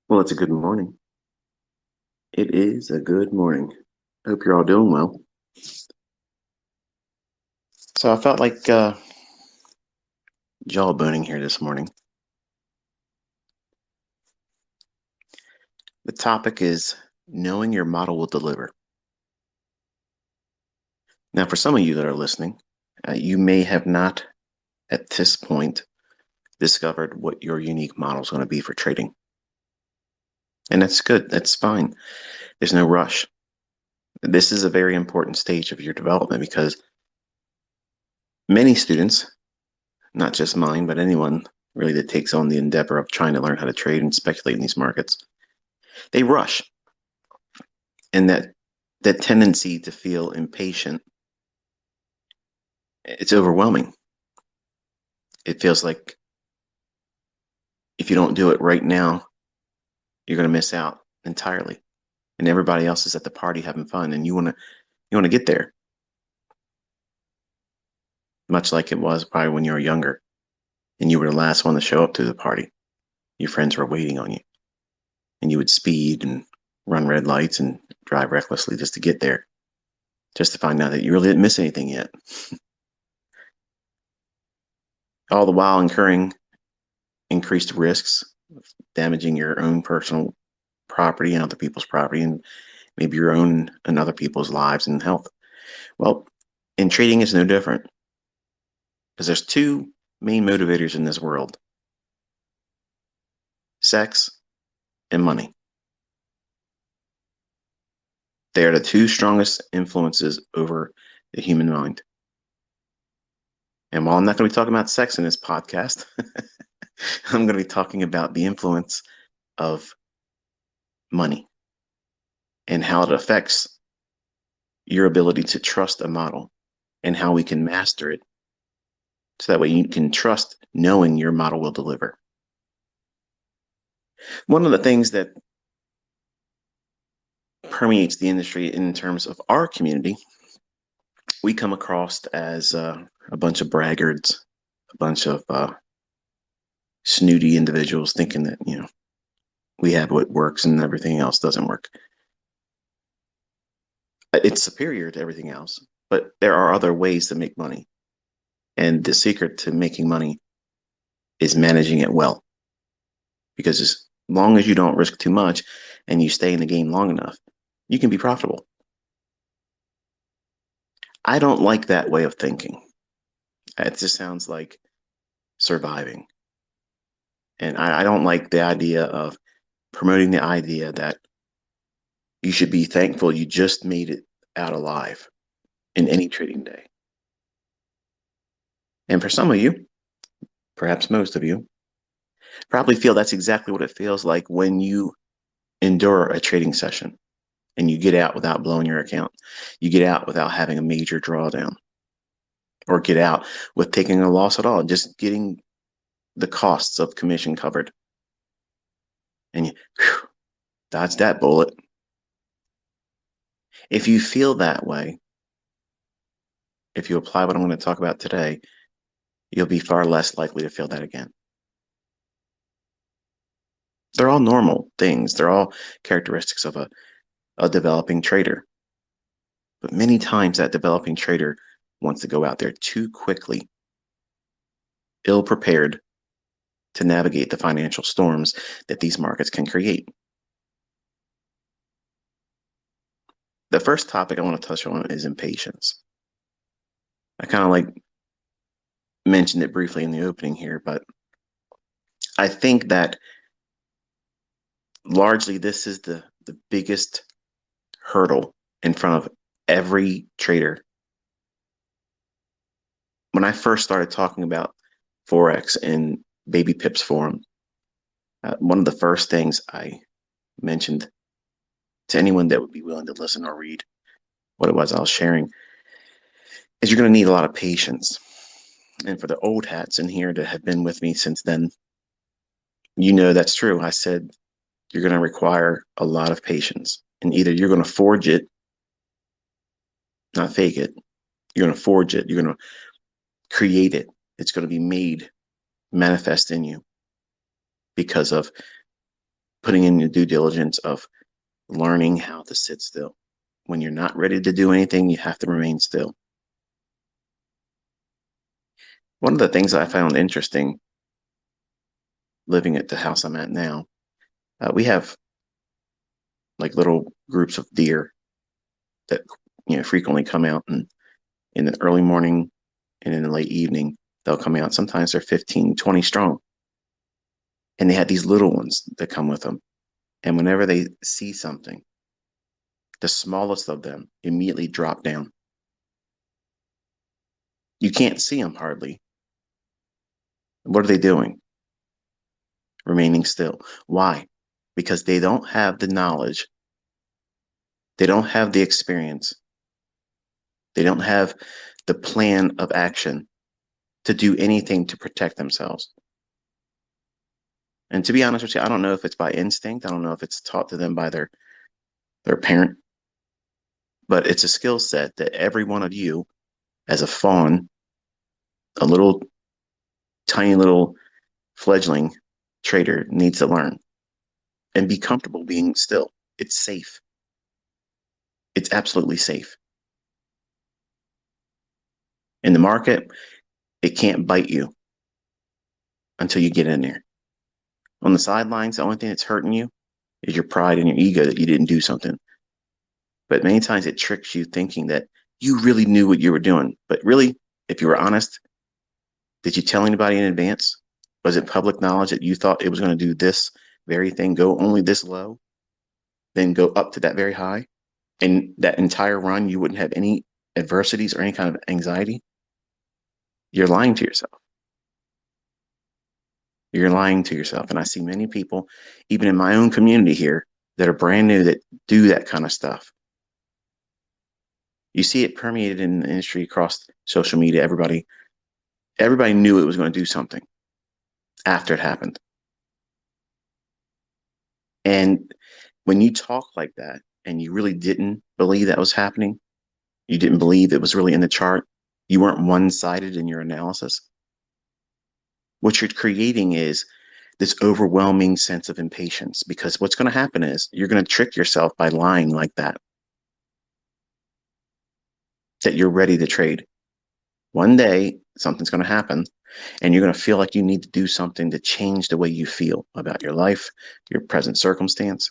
Well, it's a good morning. It is a good morning. Hope you're all doing well. So I felt like jawboning here this morning. The topic is knowing your model will deliver. Now, for some of you that are listening, you may have not at this point discovered what your unique model is going to be for trading. And that's good. That's fine. There's no rush. This is a very important stage of your development because many students, not just mine, but anyone really that takes on the endeavor of trying to learn how to trade and speculate in these markets, they rush. And that tendency to feel impatient, it's overwhelming. It feels like if you don't do it right now, you're going to miss out entirely. And everybody else is at the party having fun, and you want to get there, much like it was probably when you were younger and you were the last one to show up to the party. Your friends were waiting on you, and you would speed and run red lights and drive recklessly just to get there, just to find out that you really didn't miss anything yet. All the while incurring increased risks of damaging your own personal property and other people's property, and maybe your own and other people's lives and health. Well, in trading is no different because there's two main motivators in this world: sex and money. They are the two strongest influences over the human mind. And while I'm not going to be talking about sex in this podcast, I'm going to be talking about the influence of money and how it affects your ability to trust a model and how we can master it so that way you can trust knowing your model will deliver. One of the things that permeates the industry in terms of our community, we come across as a bunch of braggarts, a bunch of snooty individuals thinking that, we have what works and everything else doesn't work. It's superior to everything else, but there are other ways to make money. And the secret to making money is managing it well. Because as long as you don't risk too much and you stay in the game long enough, you can be profitable. I don't like that way of thinking. It just sounds like surviving. And I don't like the idea of promoting the idea that you should be thankful you just made it out alive in any trading day. And for some of you, perhaps most of you, probably feel that's exactly what it feels like when you endure a trading session and you get out without blowing your account. You get out without having a major drawdown, or get out with taking a loss at all, just getting the costs of commission covered. And you dodge that bullet. If you feel that way, if you apply what I'm going to talk about today, you'll be far less likely to feel that again. They're all normal things. They're all characteristics of a developing trader. But many times that developing trader wants to go out there too quickly, ill prepared to navigate the financial storms that these markets can create. The first topic I want to touch on is impatience. I kind of mentioned it briefly in the opening here, but I think that largely this is the biggest hurdle in front of every trader. When I first started talking about Forex in Baby Pips Forum, one of the first things I mentioned to anyone that would be willing to listen or read what it was I was sharing is you're going to need a lot of patience. And for the old hats in here that have been with me since then, that's true. I said you're going to require a lot of patience. And either you're going to forge it, not fake it. You're going to forge it. You're going to create it. It's going to be made manifest in you because of putting in the due diligence of learning how to sit still. When you're not ready to do anything, you have to remain still. One of the things I found interesting living at the house I'm at now, we have like little groups of deer that frequently come out, and in the early morning and in the late evening they'll come out. Sometimes they're 15, 20 strong, and they have these little ones that come with them. And whenever they see something, the smallest of them immediately drop down. You can't see them hardly. What are they doing? Remaining still. Why? Because they don't have the knowledge, they don't have the experience, they don't have the plan of action to do anything to protect themselves. And to be honest with you, I don't know if it's by instinct. I don't know if it's taught to them by their parent, but it's a skill set that every one of you, as a fawn, a little tiny little fledgling trader, needs to learn and be comfortable being still. It's safe. It's absolutely safe. In the market, it can't bite you until you get in there. On the sidelines, the only thing that's hurting you is your pride and your ego that you didn't do something. But many times it tricks you thinking that you really knew what you were doing. But really, if you were honest, did you tell anybody in advance? Was it public knowledge that you thought it was going to do this very thing, go only this low, then go up to that very high? And that entire run, you wouldn't have any adversities or any kind of anxiety? You're lying to yourself. You're lying to yourself. And I see many people, even in my own community here, that are brand new that do that kind of stuff. You see it permeated in the industry across social media. Everybody knew it was going to do something after it happened. And when you talk like that and you really didn't believe that was happening, you didn't believe it was really in the chart, you weren't one-sided in your analysis, what you're creating is this overwhelming sense of impatience, because what's going to happen is you're going to trick yourself by lying like that you're ready to trade. One day, something's going to happen, and you're going to feel like you need to do something to change the way you feel about your life, your present circumstance.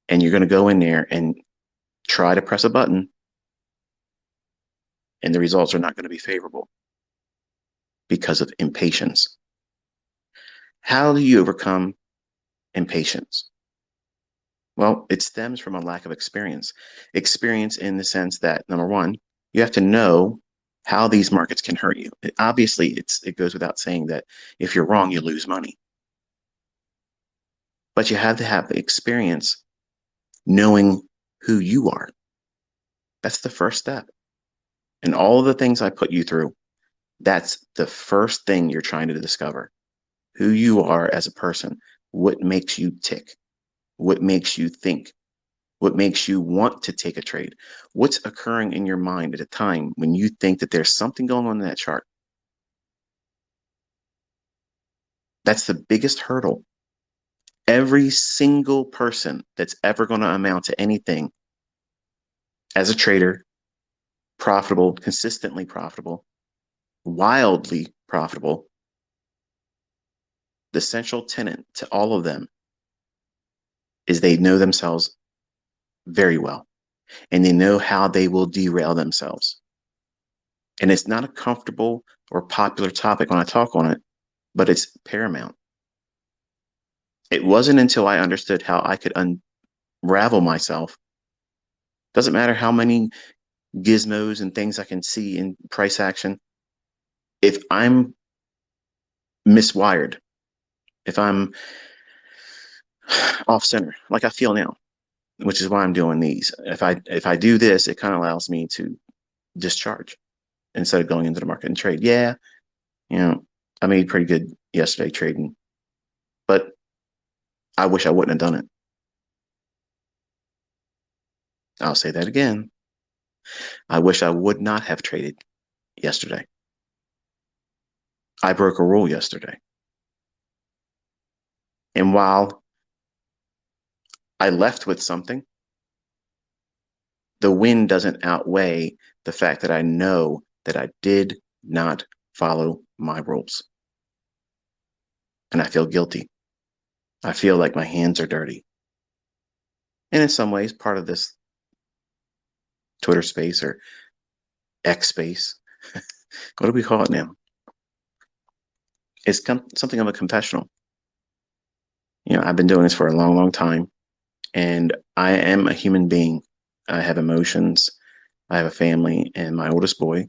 And you're going to go in there and try to press a button, and the results are not going to be favorable because of impatience. How do you overcome impatience? Well, it stems from a lack of experience. Experience in the sense that, number one, you have to know how these markets can hurt you. Obviously, it goes without saying that if you're wrong, you lose money. But you have to have the experience knowing who you are. That's the first step. And all of the things I put you through, that's the first thing you're trying to discover. Who you are as a person, what makes you tick, what makes you think, what makes you want to take a trade, what's occurring in your mind at a time when you think that there's something going on in that chart. That's the biggest hurdle. Every single person that's ever going to amount to anything as a trader, profitable, consistently profitable, wildly profitable, the central tenet to all of them is they know themselves very well, and they know how they will derail themselves. And it's not a comfortable or popular topic when I talk on it, but it's paramount. It wasn't until I understood how I could unravel myself. Doesn't matter how many gizmos and things I can see in price action. If I'm miswired, if I'm off center, like I feel now, which is why I'm doing these. If I do this, it kind of allows me to discharge instead of going into the market and trade. Yeah, I made pretty good yesterday trading, but I wish I wouldn't have done it. I'll say that again. I wish I would not have traded yesterday. I broke a rule yesterday. And while I left with something, the win doesn't outweigh the fact that I know that I did not follow my rules. And I feel guilty. I feel like my hands are dirty. And in some ways, part of this Twitter space or X space, what do we call it now? It's something of a confessional. I've been doing this for a long, long time, and I am a human being. I have emotions. I have a family, and my oldest boy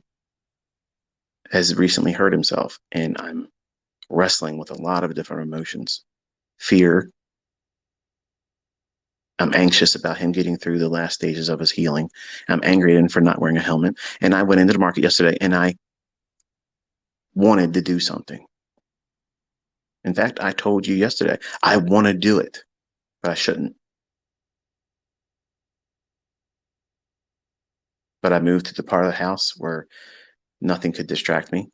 has recently hurt himself, and I'm wrestling with a lot of different emotions. Fear. I'm anxious about him getting through the last stages of his healing. I'm angry at him for not wearing a helmet. And I went into the market yesterday and I wanted to do something. In fact, I told you yesterday, I want to do it, but I shouldn't. But I moved to the part of the house where nothing could distract me.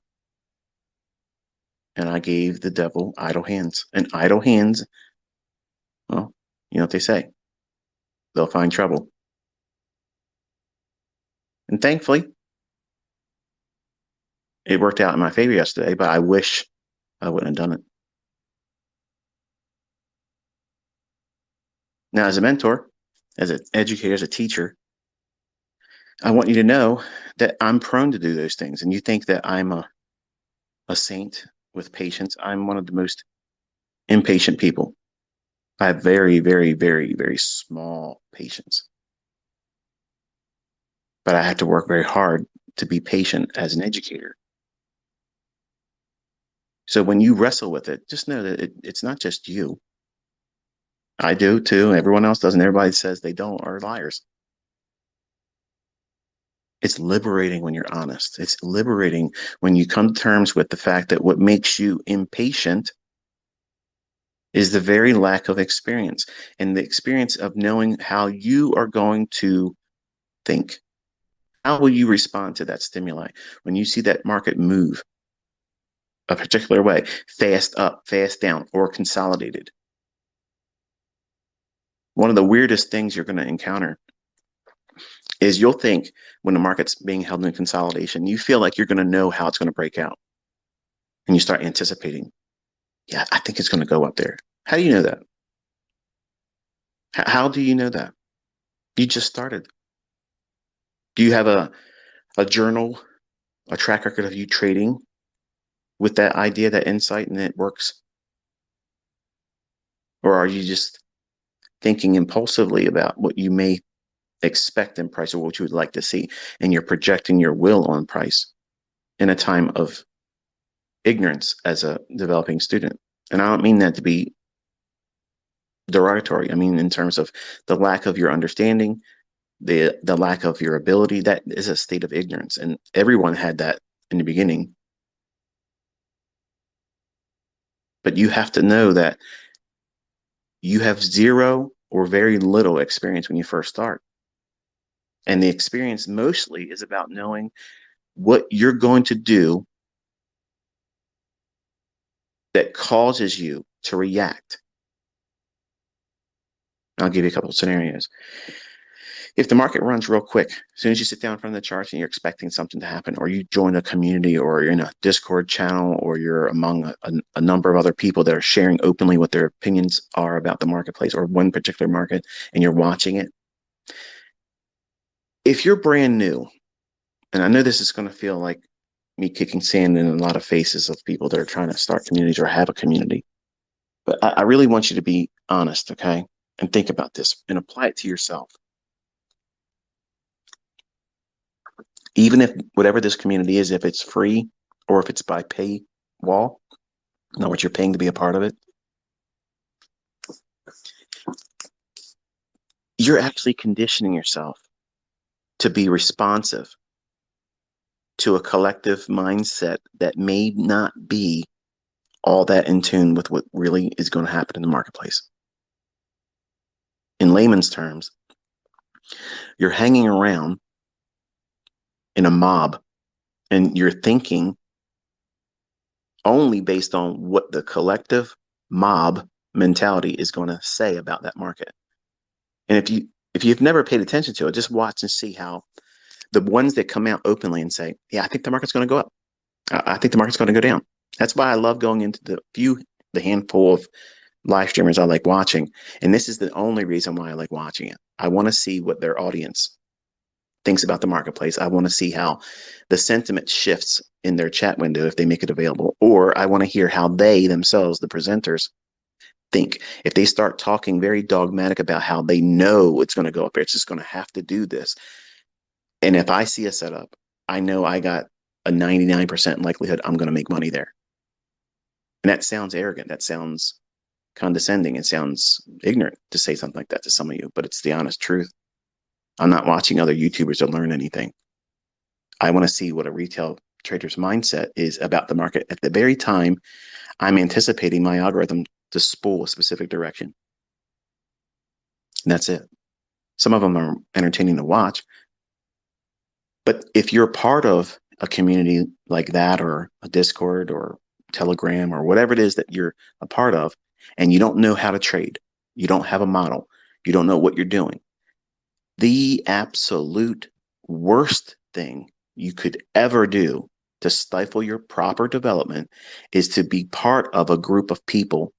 And I gave the devil idle hands. And idle hands, well, you know what they say, they'll find trouble. And thankfully, it worked out in my favor yesterday, but I wish I wouldn't have done it. Now, as a mentor, as an educator, as a teacher, I want you to know that I'm prone to do those things. And you think that I'm a saint with patience. I'm one of the most impatient people. I have very, very, very, very small patience. But I have to work very hard to be patient as an educator. So when you wrestle with it, just know that it's not just you. I do too. Everyone else doesn't. Everybody says they don't are liars. It's liberating when you're honest. It's liberating when you come to terms with the fact that what makes you impatient is the very lack of experience and the experience of knowing how you are going to think. How will you respond to that stimuli when you see that market move a particular way, fast up, fast down, or consolidated? One of the weirdest things you're going to encounter is you'll think when the market's being held in consolidation, you feel like you're going to know how it's going to break out. And you start anticipating, yeah, I think it's going to go up there. How do you know that? How do you know that? You just started. Do you have a journal, a track record of you trading with that idea, that insight, and it works? Or are you just thinking impulsively about what you may expect in price or what you would like to see, and you're projecting your will on price in a time of ignorance as a developing student? And I don't mean that to be derogatory. I mean in terms of the lack of your understanding, the lack of your ability. That is a state of ignorance, and everyone had that in the beginning. But you have to know that you have zero or very little experience when you first start. And the experience mostly is about knowing what you're going to do that causes you to react. I'll give you a couple of scenarios. If the market runs real quick, as soon as you sit down in front of the charts and you're expecting something to happen, or you join a community, or you're in a Discord channel, or you're among a number of other people that are sharing openly what their opinions are about the marketplace or one particular market, and you're watching it. If you're brand new, and I know this is going to feel like me kicking sand in a lot of faces of people that are trying to start communities or have a community, but I really want you to be honest, okay? And think about this and apply it to yourself. Even if whatever this community is, if it's free or if it's by pay wall, not what you're paying to be a part of it, you're actually conditioning yourself to be responsive to a collective mindset that may not be all that in tune with what really is going to happen in the marketplace. In layman's terms, you're hanging around in a mob and you're thinking only based on what the collective mob mentality is going to say about that market. And if you've never paid attention to it, just watch and see how the ones that come out openly and say, "Yeah, I think the market's going to go up. I think the market's going to go down." That's why I love going into the handful of live streamers I like watching. And this is the only reason why I like watching it. I want to see what their audience thinks about the marketplace. I want to see how the sentiment shifts in their chat window if they make it available, or I want to hear how they themselves, the presenters, think. If they start talking very dogmatic about how they know it's going to go up, it's just going to have to do this. And if I see a setup, I know I got a 99% likelihood I'm going to make money there. And that sounds arrogant. That sounds condescending. It sounds ignorant to say something like that to some of you, but it's the honest truth. I'm not watching other YouTubers to learn anything. I want to see what a retail trader's mindset is about the market at the very time I'm anticipating my algorithm to spool a specific direction. And that's it. Some of them are entertaining to watch, but if you're part of a community like that, or a Discord or Telegram or whatever it is that you're a part of, and you don't know how to trade, you don't have a model, you don't know what you're doing, the absolute worst thing you could ever do to stifle your proper development is to be part of a group of people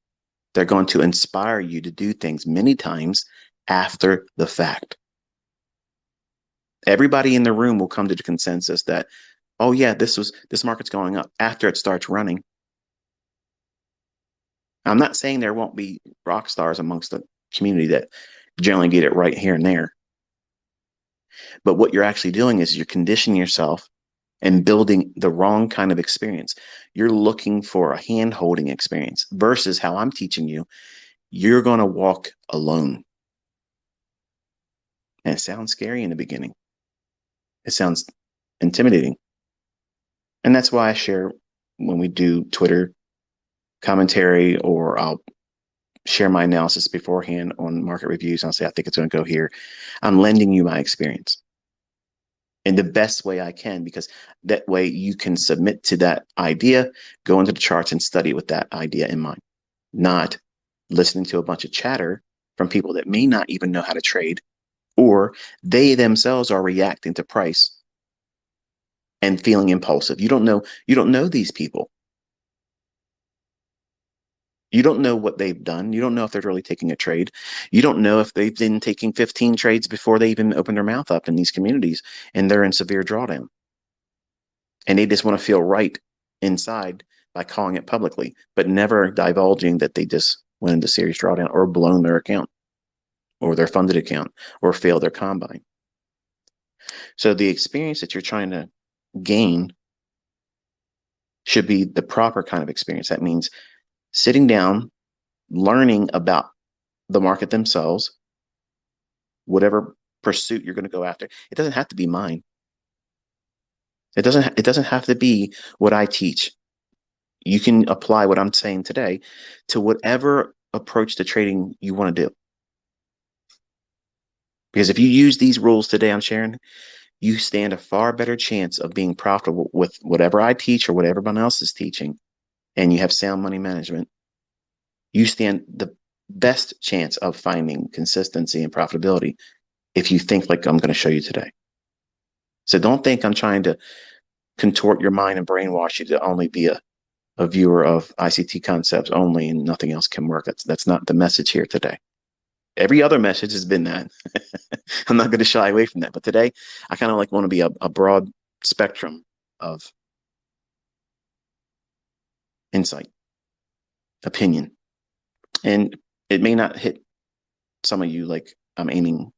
that are going to inspire you to do things many times after the fact. Everybody in the room will come to the consensus that, oh yeah, this market's going up after it starts running. I'm not saying there won't be rock stars amongst the community that generally get it right here and there. But what you're actually doing is you're conditioning yourself and building the wrong kind of experience. You're looking for a hand-holding experience versus how I'm teaching you. You're going to walk alone. And it sounds scary in the beginning. It sounds intimidating. And that's why I share when we do Twitter commentary, or I'll share my analysis beforehand on market reviews. And I'll say, I think it's going to go here. I'm lending you my experience in the best way I can, because that way you can submit to that idea, go into the charts and study with that idea in mind, not listening to a bunch of chatter from people that may not even know how to trade, or they themselves are reacting to price and feeling impulsive. You don't know these people. You don't know what they've done. You don't know if they're really taking a trade. You don't know if they've been taking 15 trades before they even open their mouth up in these communities and they're in severe drawdown. And they just want to feel right inside by calling it publicly, but never divulging that they just went into serious drawdown or blown their account or their funded account or failed their combine. So the experience that you're trying to gain should be the proper kind of experience. That means sitting down, learning about the market themselves, whatever pursuit you're going to go after. It doesn't have to be mine. It doesn't have to be what I teach. You can apply what I'm saying today to whatever approach to trading you want to do. Because if you use these rules today I'm sharing, you stand a far better chance of being profitable with whatever I teach or what everyone else is teaching, and you have sound money management. You stand the best chance of finding consistency and profitability if you think like I'm going to show you today. So don't think I'm trying to contort your mind and brainwash you to only be a viewer of ICT concepts only and nothing else can work. That's not the message here today. Every other message has been that. I'm not going to shy away from that. But today, I kind of like want to be a broad spectrum of insight, opinion. And it may not hit some of you like I'm aiming.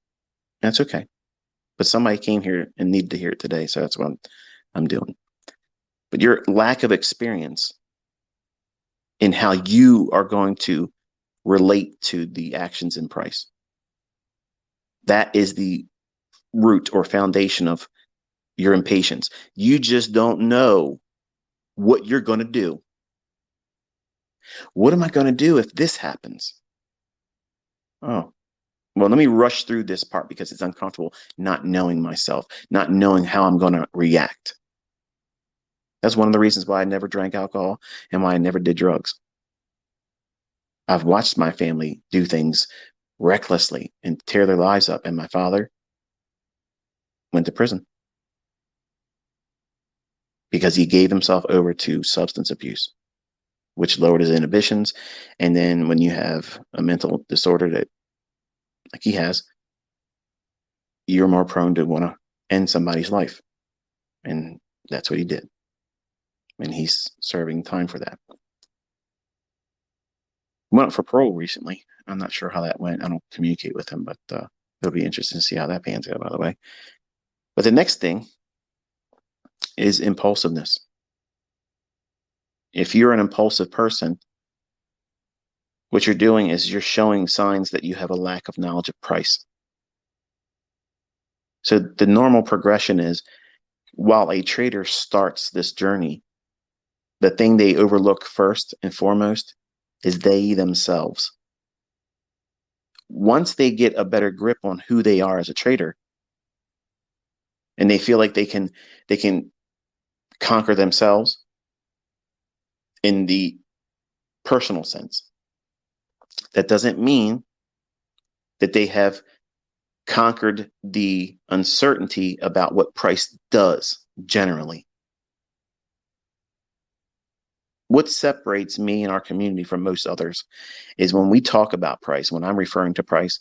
That's okay. But somebody came here and needed to hear it today. So that's what I'm doing. But your lack of experience in how you are going to relate to the actions in price, that is the root or foundation of your impatience. You just don't know what you're going to do. What am I going to do if this happens? Oh, well, let me rush through this part because it's uncomfortable not knowing myself, not knowing how I'm going to react. That's one of the reasons why I never drank alcohol and why I never did drugs. I've watched my family do things recklessly and tear their lives up. And my father went to prison because he gave himself over to substance abuse, which lowered his inhibitions. And then when you have a mental disorder that like he has, you're more prone to want to end somebody's life. And that's what he did. And he's serving time for that. He went up for parole recently. I'm not sure how that went. I don't communicate with him, but it'll be interesting to see how that pans out, by the way. But the next thing is impulsiveness. If you're an impulsive person, what you're doing is you're showing signs that you have a lack of knowledge of price. So the normal progression is while a trader starts this journey, the thing they overlook first and foremost is they themselves. Once they get a better grip on who they are as a trader, and they feel like they can conquer themselves in the personal sense, that doesn't mean that they have conquered the uncertainty about what price does generally. What separates me and our community from most others is when we talk about price, when I'm referring to price,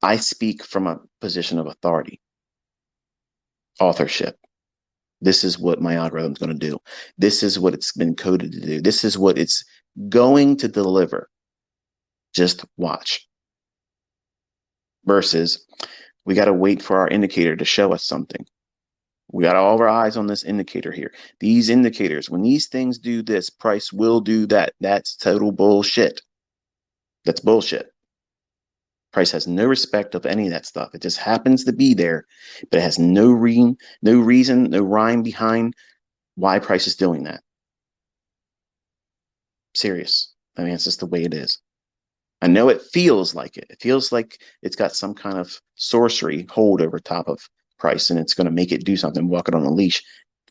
I speak from a position of authority, authorship. This is what my algorithm is going to do. This is what it's been coded to do. This is what it's going to deliver. Just watch. Versus, we got to wait for our indicator to show us something. We got all of our eyes on this indicator here. These indicators, when these things do this, price will do that. That's total bullshit. That's bullshit. Price has no respect of any of that stuff. It just happens to be there, but it has no reason, no rhyme behind why price is doing that. Serious. I mean, it's just the way it is. I know it feels like it. It feels like it's got some kind of sorcery hold over top of price and it's going to make it do something, walk it on a leash.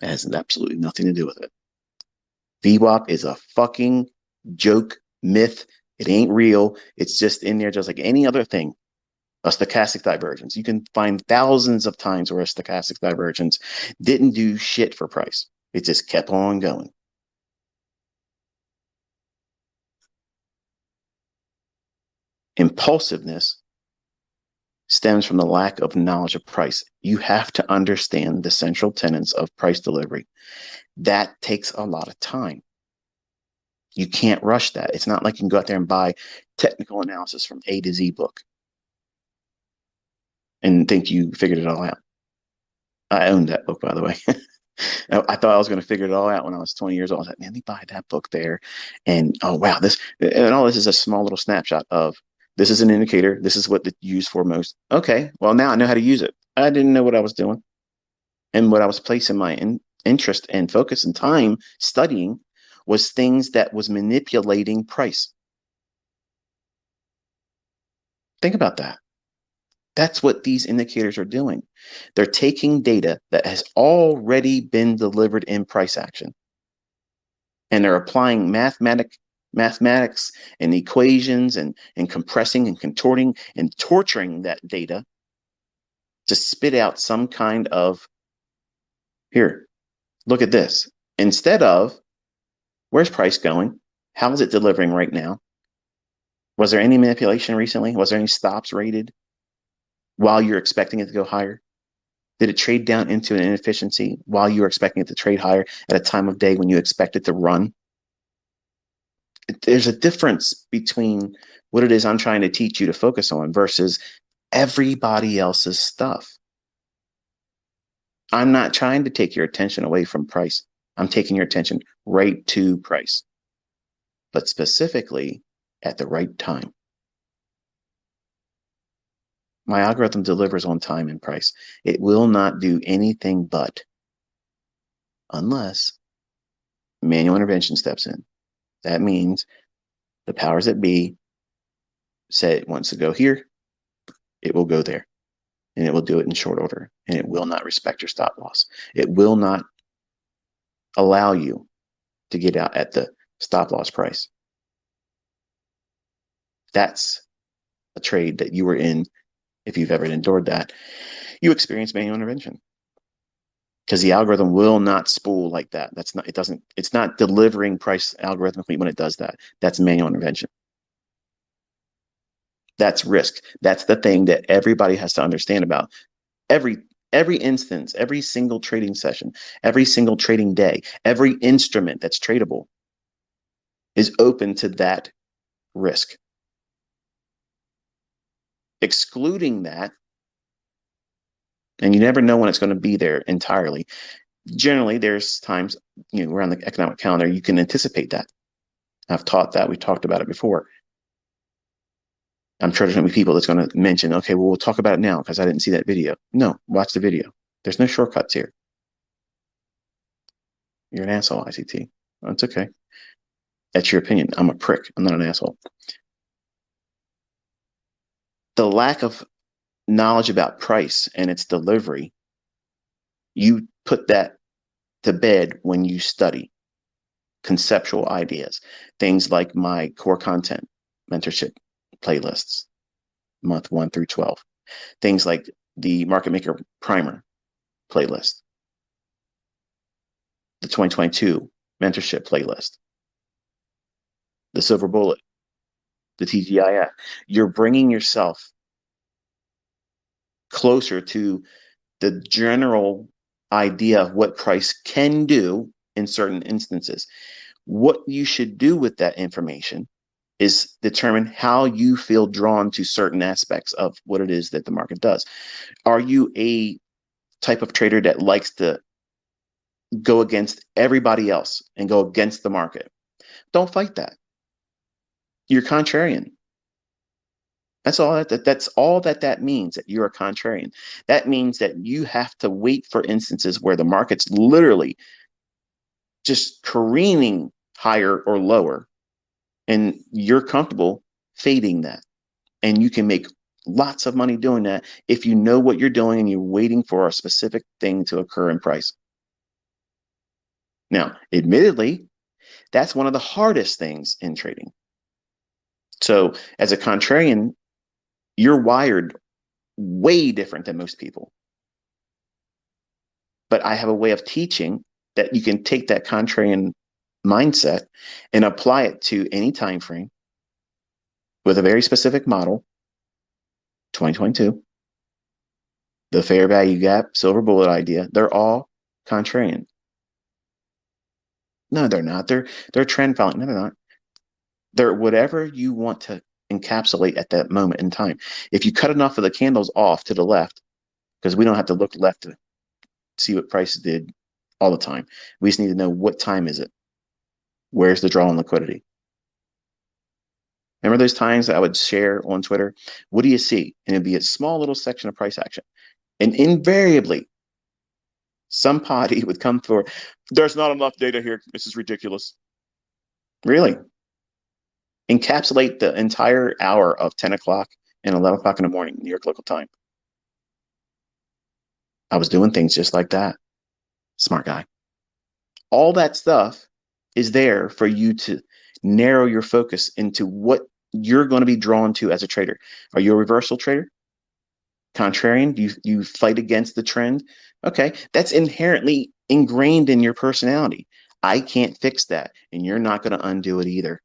It has absolutely nothing to do with it. VWAP is a fucking joke, myth. It ain't real. It's just in there just like any other thing. A stochastic divergence. You can find thousands of times where a stochastic divergence didn't do shit for price. It just kept on going. Impulsiveness stems from the lack of knowledge of price. You have to understand the central tenets of price delivery. That takes a lot of time. You can't rush that. It's not like you can go out there and buy technical analysis from A to Z book and think you figured it all out. I owned that book, by the way. I thought I was going to figure it all out when I was 20 years old. I was like, man, let me buy that book there. And oh, wow, all this is a small little snapshot of this is an indicator. This is what it's used for most. Okay, well, now I know how to use it. I didn't know what I was doing. And what I was placing my interest and focus and time studying was things that was manipulating price. Think about that. That's what these indicators are doing. They're taking data that has already been delivered in price action, and they're applying mathematics and equations and compressing and contorting and torturing that data to spit out some kind of, here, look at this. Instead of, where's price going? How is it delivering right now? Was there any manipulation recently? Was there any stops rated while you're expecting it to go higher? Did it trade down into an inefficiency while you were expecting it to trade higher at a time of day when you expect it to run? There's a difference between what it is I'm trying to teach you to focus on versus everybody else's stuff. I'm not trying to take your attention away from price. I'm taking your attention right to price, but specifically at the right time. My algorithm delivers on time and price. It will not do anything but, unless manual intervention steps in. That means the powers that be say it wants to go here, it will go there. And it will do it in short order. And it will not respect your stop loss. It will not allow you to get out at the stop loss price. That's a trade that you were in. If you've ever endured that, you experience manual intervention, because the algorithm will not spool like that. It's not delivering price algorithmically when it does that. That's manual intervention. That's risk. That's the thing that everybody has to understand about. Every instance, every single trading session, every single trading day, every instrument that's tradable is open to that risk. Excluding that, and you never know when it's going to be there entirely. Generally, there's times, around the economic calendar, you can anticipate that. I've taught that. We've talked about it before. I'm sure there's going to be people that's going to mention, okay, well, we'll talk about it now because I didn't see that video. No, watch the video. There's no shortcuts here. You're an asshole, ICT. That's okay. That's your opinion. I'm a prick. I'm not an asshole. The lack of knowledge about price and its delivery, you put that to bed when you study conceptual ideas, things like my core content mentorship playlists, month 1 through 12, things like the Market Maker Primer playlist, the 2022 mentorship playlist, the Silver Bullet, the TGIF. You're bringing yourself closer to the general idea of what price can do in certain instances. What you should do with that information is determine how you feel drawn to certain aspects of what it is that the market does. Are you a type of trader that likes to go against everybody else and go against the market? Don't fight that. You're contrarian. That's all that means, that you're a contrarian. That means that you have to wait for instances where the market's literally just careening higher or lower, and you're comfortable fading that. And you can make lots of money doing that if you know what you're doing and you're waiting for a specific thing to occur in price. Now, admittedly, that's one of the hardest things in trading. So as a contrarian, you're wired way different than most people. But I have a way of teaching that you can take that contrarian mindset and apply it to any time frame with a very specific model. 2022, the fair value gap, silver bullet idea, they're all contrarian. No, they're not. They're trend following. No, they're not. They're whatever you want to encapsulate at that moment in time. If you cut enough of the candles off to the left, because we don't have to look left to see what prices did all the time. We just need to know what time is it. Where's the draw on liquidity? Remember those times that I would share on Twitter? What do you see? And it'd be a small little section of price action. And invariably, some party would come through. There's not enough data here. This is ridiculous. Really? Encapsulate the entire hour of 10 o'clock and 11 o'clock in the morning, New York local time. I was doing things just like that. Smart guy. All that stuff is there for you to narrow your focus into what you're going to be drawn to as a trader. Are you a reversal trader? Contrarian? Do you fight against the trend? Okay, that's inherently ingrained in your personality. I can't fix that, and you're not going to undo it either.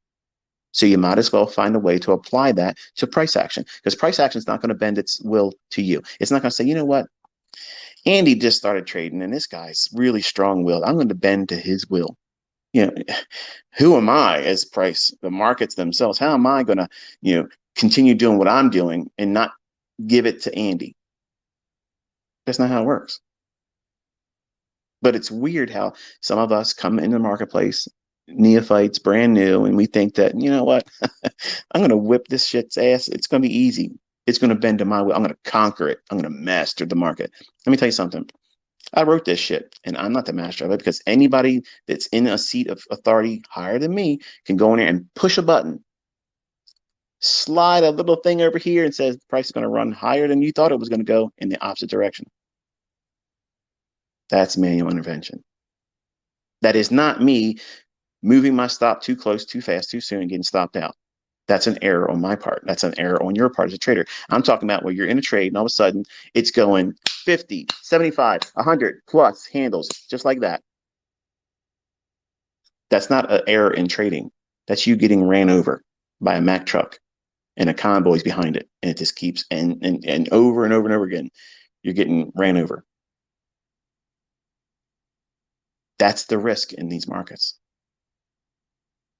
So you might as well find a way to apply that to price action, because price action is not going to bend its will to you. It's not going to say, you know what, Andy just started trading, and this guy's really strong-willed. I'm going to bend to his will. Who am I as price, the markets themselves? How am I going to, continue doing what I'm doing and not give it to Andy? That's not how it works. But it's weird how some of us come into the marketplace, neophytes, brand new, and we think that, you know what, I'm going to whip this shit's ass. It's going to be easy. It's going to bend to my will. I'm going to conquer it. I'm going to master the market. Let me tell you something. I wrote this shit, and I'm not the master of it, because anybody that's in a seat of authority higher than me can go in there and push a button, slide a little thing over here, and says the price is going to run higher than you thought it was going to go in the opposite direction. That's manual intervention. That is not me moving my stop too close, too fast, too soon, and getting stopped out. That's an error on my part. That's an error on your part as a trader. I'm talking about where you're in a trade and all of a sudden it's going 50, 75, 100 plus handles, just like that. That's not an error in trading. That's you getting ran over by a Mack truck and a convoy's behind it. And it just keeps, and over and over and over again, you're getting ran over. That's the risk in these markets.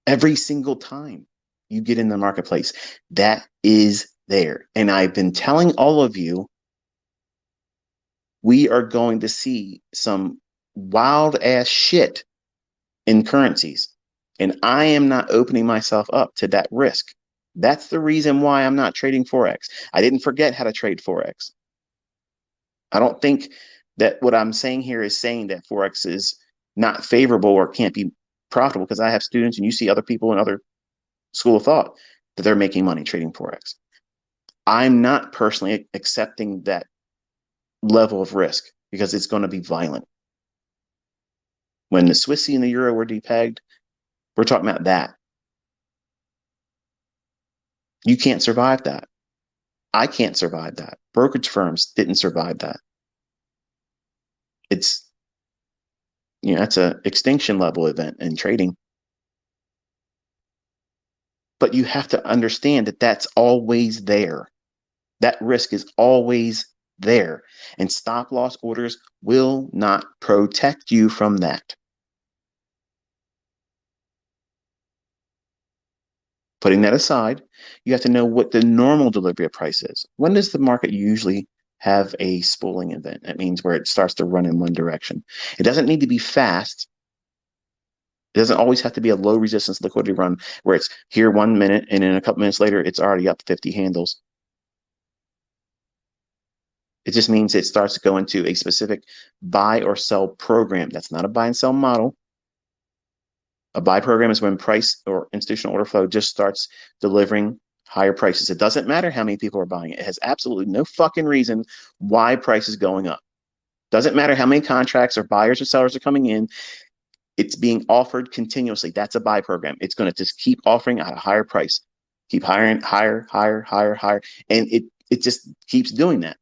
Every single time you get in the marketplace, that is there. And I've been telling all of you, we are going to see some wild ass shit in currencies. And I am not opening myself up to that risk. That's the reason why I'm not trading Forex. I didn't forget how to trade Forex. I don't think that what I'm saying here is saying that Forex is not favorable or can't be profitable, because I have students and you see other people in other school of thought that they're making money trading Forex. I'm not personally accepting that level of risk because it's going to be violent. When the Swissy and the Euro were depegged, we're talking about that. You can't survive that. I can't survive that. Brokerage firms didn't survive that. It's, that's a extinction level event in trading. But you have to understand that that's always there. That risk is always there. And stop loss orders will not protect you from that. Putting that aside, you have to know what the normal delivery of price is. When does the market usually have a spooling event? That means where it starts to run in one direction. It doesn't need to be fast. It doesn't always have to be a low resistance liquidity run where it's here 1 minute and then a couple minutes later, it's already up 50 handles. It just means it starts to go into a specific buy or sell program. That's not a buy and sell model. A buy program is when price or institutional order flow just starts delivering higher prices. It doesn't matter how many people are buying it. It has absolutely no fucking reason why price is going up. Doesn't matter how many contracts or buyers or sellers are coming in. It's being offered continuously. That's a buy program. It's going to just keep offering at a higher price, keep hiring higher, higher, higher, higher. And it just keeps doing that.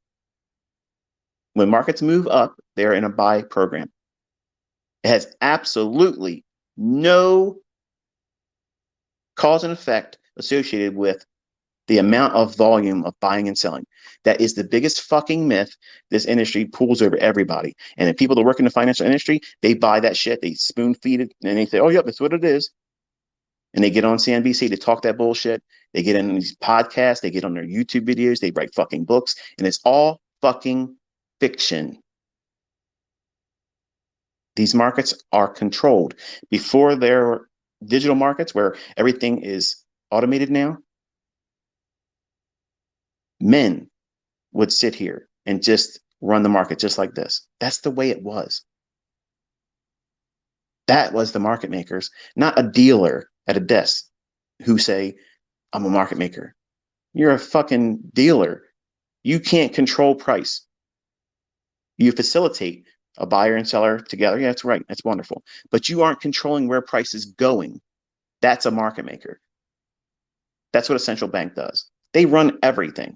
When markets move up, they're in a buy program. It has absolutely no cause and effect associated with the amount of volume of buying and selling. That is the biggest fucking myth this industry pulls over everybody. And the people that work in the financial industry, they buy that shit, they spoon feed it, and they say, oh, yep, that's what it is. And they get on CNBC to talk that bullshit. They get in these podcasts, they get on their YouTube videos, they write fucking books, and it's all fucking fiction. These markets are controlled. Before there were digital markets where everything is automated now, men would sit here and just run the market just like this. That's the way it was. That was the market makers, not a dealer at a desk who say, I'm a market maker. You're a fucking dealer. You can't control price. You facilitate a buyer and seller together. Yeah, that's right. That's wonderful. But you aren't controlling where price is going. That's a market maker. That's what a central bank does. They run everything.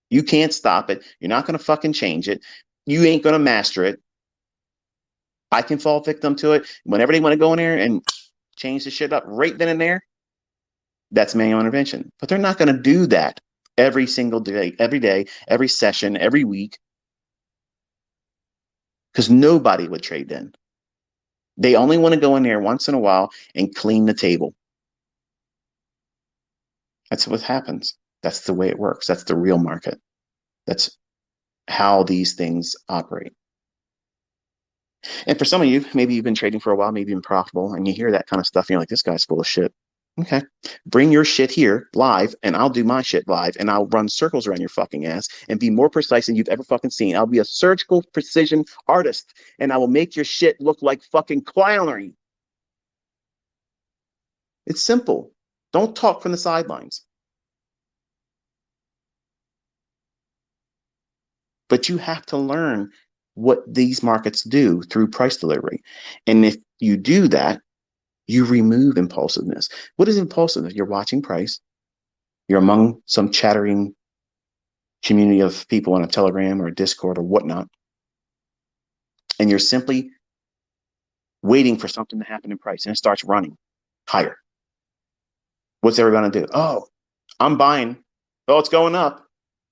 You can't stop it. You're not going to fucking change it. You ain't going to master it. I can fall victim to it. Whenever they want to go in there and change the shit up right then and there, that's manual intervention. But they're not going to do that every single day, every session, every week, because nobody would trade then. They only want to go in there once in a while and clean the table. That's what happens. That's the way it works. That's the real market. That's how these things operate. And for some of you, maybe you've been trading for a while, maybe you've been profitable, and you hear that kind of stuff, and you're like, this guy's full of shit. Okay. Bring your shit here live, and I'll do my shit live, and I'll run circles around your fucking ass and be more precise than you've ever fucking seen. I'll be a surgical precision artist, and I will make your shit look like fucking clownery. It's simple. Don't talk from the sidelines. But you have to learn what these markets do through price delivery. And if you do that, You remove impulsiveness. What is impulsiveness? You're watching price. You're among some chattering community of people on a Telegram or a Discord or whatnot, and you're simply waiting for something to happen in price, and it starts running higher. What's everybody going to do? Oh, I'm buying. Oh, it's going up.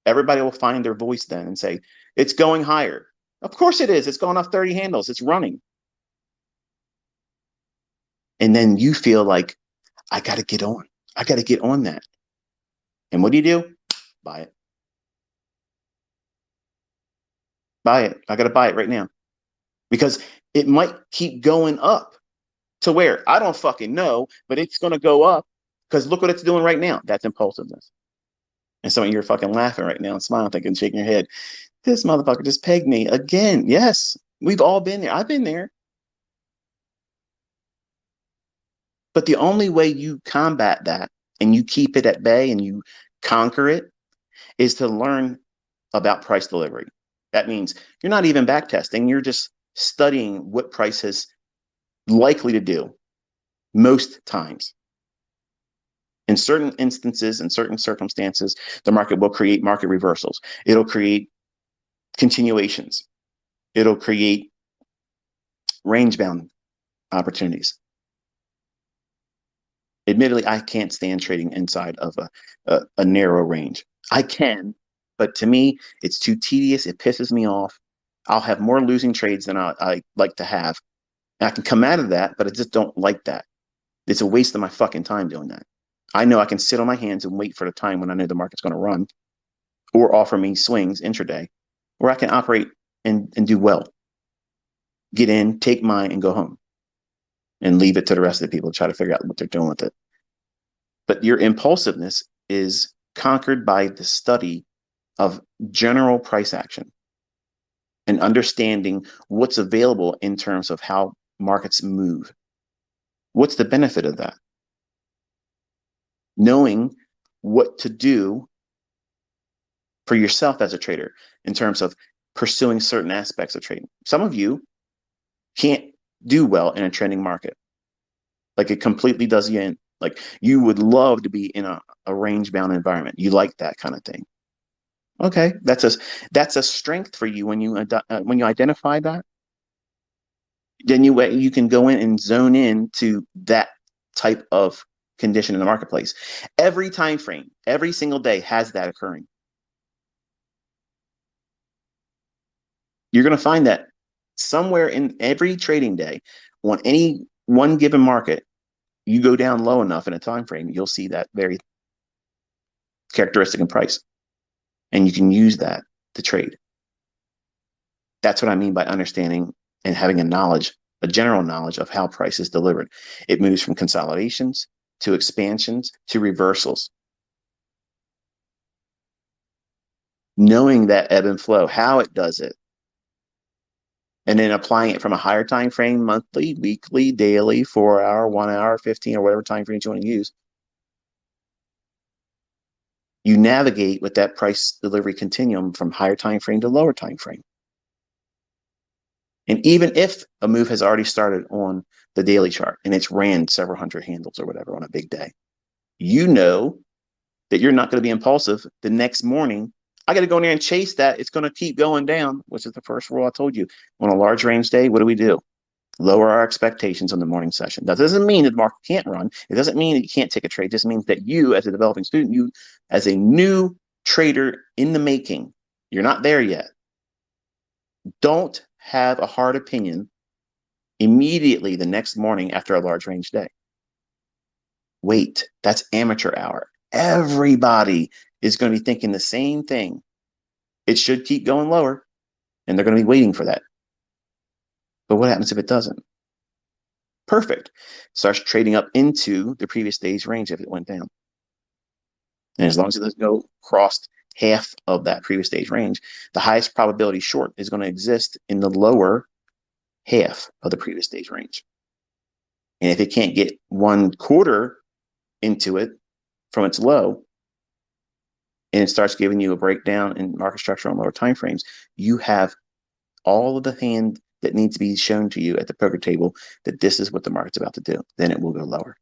Everybody will find their voice then and say, it's going higher. Of course it is. It's going off 30 handles. It's running. And then you feel like, I got to get on. I got to get on that. And what do? Buy it. Buy it. I got to buy it right now because it might keep going up to where I don't fucking know, but it's going to go up because look what it's doing right now. That's impulsiveness. And some of you are fucking laughing right now and smiling, thinking, shaking your head. This motherfucker just pegged me again. Yes, we've all been there. I've been there. But the only way you combat that and you keep it at bay and you conquer it is to learn about price delivery. That means you're not even back testing. You're just studying what price is likely to do most times. In certain instances, in certain circumstances, the market will create market reversals. It'll create continuations. It'll create range bound opportunities. Admittedly, I can't stand trading inside of a narrow range. I can, but to me, it's too tedious. It pisses me off. I'll have more losing trades than I like to have. And I can come out of that, but I just don't like that. It's a waste of my fucking time doing that. I know I can sit on my hands and wait for the time when I know the market's going to run or offer me swings intraday where I can operate and do well. Get in, take mine, and go home and leave it to the rest of the people to try to figure out what they're doing with it. But your impulsiveness is conquered by the study of general price action and understanding what's available in terms of how markets move. What's the benefit of that? Knowing what to do for yourself as a trader in terms of pursuing certain aspects of trading. Some of you can't do well in a trending market. Like it completely does you in. Like you would love to be in a range bound environment. You like that kind of thing. Okay, that's a strength for you when you identify that. Then you can go in and zone in to that type of condition in the marketplace. Every time frame, every single day has that occurring. You're going to find that somewhere in every trading day on any one given market, you go down low enough in a time frame, you'll see that very characteristic in price. And you can use that to trade. That's what I mean by understanding and having a general knowledge of how price is delivered. It moves from consolidations to expansions to reversals. Knowing that ebb and flow, how it does it, and then applying it from a higher time frame, monthly, weekly, daily, 4 hour, 1 hour, 15, or whatever time frames you want to use. You navigate with that price delivery continuum from higher time frame to lower time frame. And even if a move has already started on the daily chart and it's ran several hundred handles or whatever on a big day, you know that you're not going to be impulsive the next morning. I got to go in there and chase that. It's going to keep going down, which is the first rule I told you. On a large range day, what do? Lower our expectations on the morning session. That doesn't mean that the market can't run. It doesn't mean that you can't take a trade. It just means that you, as a developing student, you, as a new trader in the making, you're not there yet. Don't have a hard opinion immediately the next morning after a large range day. Wait, that's amateur hour. Everybody is going to be thinking the same thing. It should keep going lower, and they're going to be waiting for that. But what happens if it doesn't? Perfect. Starts trading up into the previous day's range if it went down. And as long as it doesn't go crossed half of that previous day's range, the highest probability short is going to exist in the lower half of the previous day's range. And if it can't get 1/4 into it from its low, and it starts giving you a breakdown in market structure on lower time frames, you have all of the hand that needs to be shown to you at the poker table that this is what the market's about to do. Then it will go lower.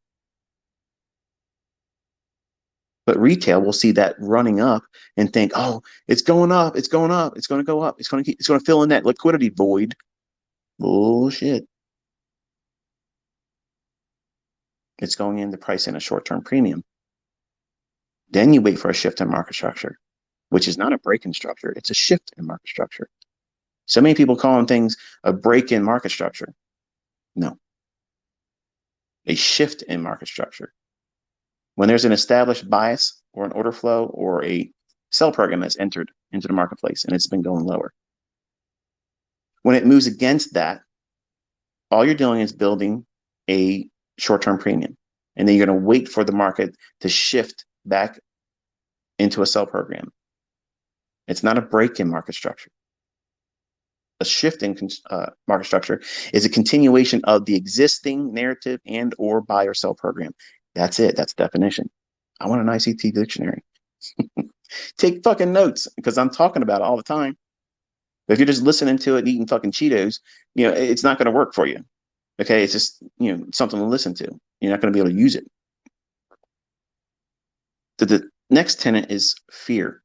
But retail will see that running up and think, oh, it's going up, it's going up, it's going to go up, it's going to fill in that liquidity void. Bullshit. It's going in to price in a short-term premium. Then you wait for a shift in market structure, which is not a break in structure. It's a shift in market structure. So many people calling things a break in market structure. No, a shift in market structure. When there's an established bias or an order flow or a sell program that's entered into the marketplace and it's been going lower. When it moves against that, all you're doing is building a short-term premium. And then you're going to wait for the market to shift back into a sell program. It's not a break in market structure. A shift in market structure is a continuation of the existing narrative and or buy or sell program. That's it. That's the definition. I want an ICT dictionary. Take fucking notes because I'm talking about it all the time. But if you're just listening to it and eating fucking Cheetos, it's not going to work for you. Okay, it's just something to listen to. You're not going to be able to use it. The next tenet is fear.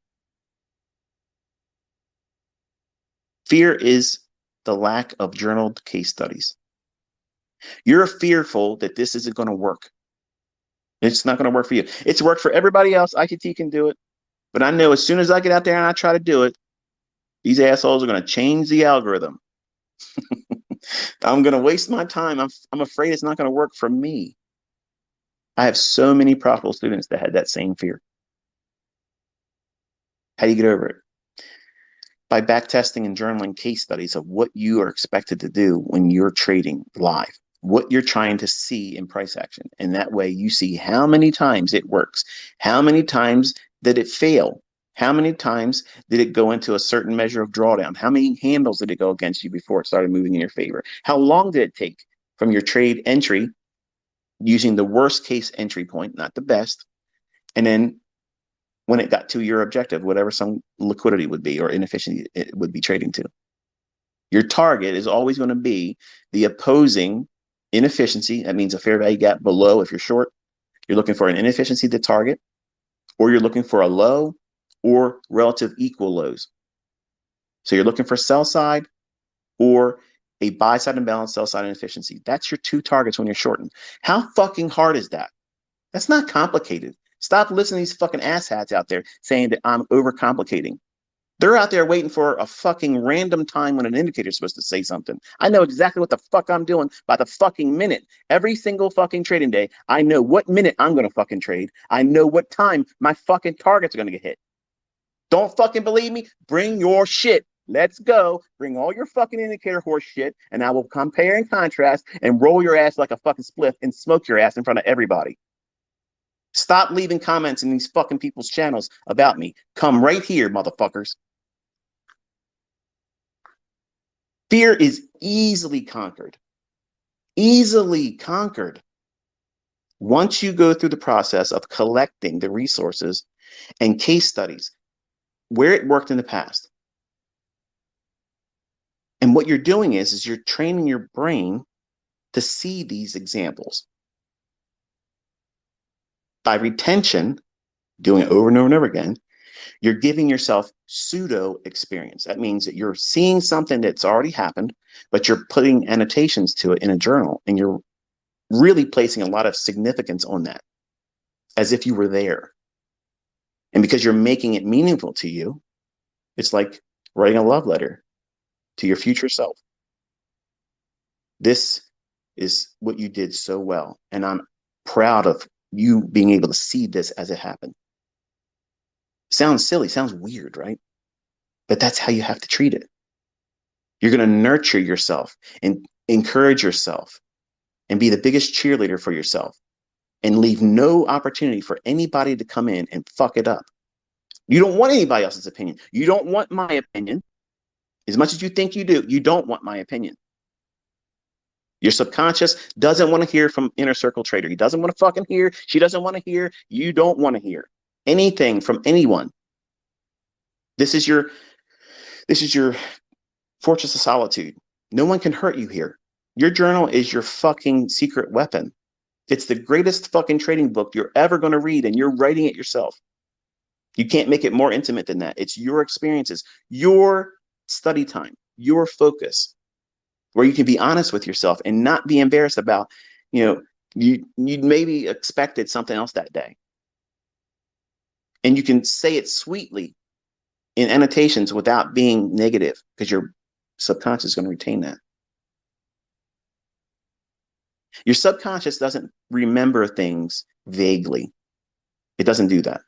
Fear is the lack of journaled case studies. You're fearful that this isn't going to work. It's not going to work for you. It's worked for everybody else. ICT can do it. But I know as soon as I get out there and I try to do it, these assholes are going to change the algorithm. I'm going to waste my time. I'm afraid it's not going to work for me. I have so many profitable students that had that same fear. How do you get over it? By backtesting and journaling case studies of what you are expected to do when you're trading live, what you're trying to see in price action. And that way you see how many times it works. How many times did it fail? How many times did it go into a certain measure of drawdown? How many handles did it go against you before it started moving in your favor? How long did it take from your trade entry using the worst case entry point, not the best, and then when it got to your objective, whatever some liquidity would be or inefficiency it would be trading to? Your target is always going to be the opposing inefficiency. That means a fair value gap below. If you're short, you're looking for an inefficiency to target, or you're looking for a low or relative equal lows. So you're looking for sell side or a buy side imbalance, sell side inefficiency. That's your two targets when you're shorting. How fucking hard is that? That's not complicated. Stop listening to these fucking asshats out there saying that I'm overcomplicating. They're out there waiting for a fucking random time when an indicator is supposed to say something. I know exactly what the fuck I'm doing by the fucking minute. Every single fucking trading day, I know what minute I'm going to fucking trade. I know what time my fucking targets are going to get hit. Don't fucking believe me? Bring your shit. Let's go. Bring all your fucking indicator horse shit, and I will compare and contrast and roll your ass like a fucking spliff and smoke your ass in front of everybody. Stop leaving comments in these fucking people's channels about me. Come right here, motherfuckers. Fear is easily conquered. Easily conquered. Once you go through the process of collecting the resources and case studies where it worked in the past. And what you're doing is you're training your brain to see these examples. By retention, doing it over and over and over again, you're giving yourself pseudo experience. That means that you're seeing something that's already happened, but you're putting annotations to it in a journal, and you're really placing a lot of significance on that as if you were there. And because you're making it meaningful to you, it's like writing a love letter to your future self. This is what you did so well. And I'm proud of you being able to see this as it happened. Sounds silly, sounds weird, right? But that's how you have to treat it. You're going to nurture yourself and encourage yourself and be the biggest cheerleader for yourself and leave no opportunity for anybody to come in and fuck it up. You don't want anybody else's opinion. You don't want my opinion. As much as you think you do, you don't want my opinion. Your subconscious doesn't want to hear from inner circle trader. He doesn't want to fucking hear. She doesn't want to hear. You don't want to hear anything from anyone. This is your fortress of solitude. No one can hurt you here. Your journal is your fucking secret weapon. It's the greatest fucking trading book you're ever going to read, and you're writing it yourself. You can't make it more intimate than that. It's your experiences, your study time, your focus, where you can be honest with yourself and not be embarrassed about, you maybe expected something else that day. And you can say it sweetly in annotations without being negative, because your subconscious is going to retain that. Your subconscious doesn't remember things vaguely. It doesn't do that.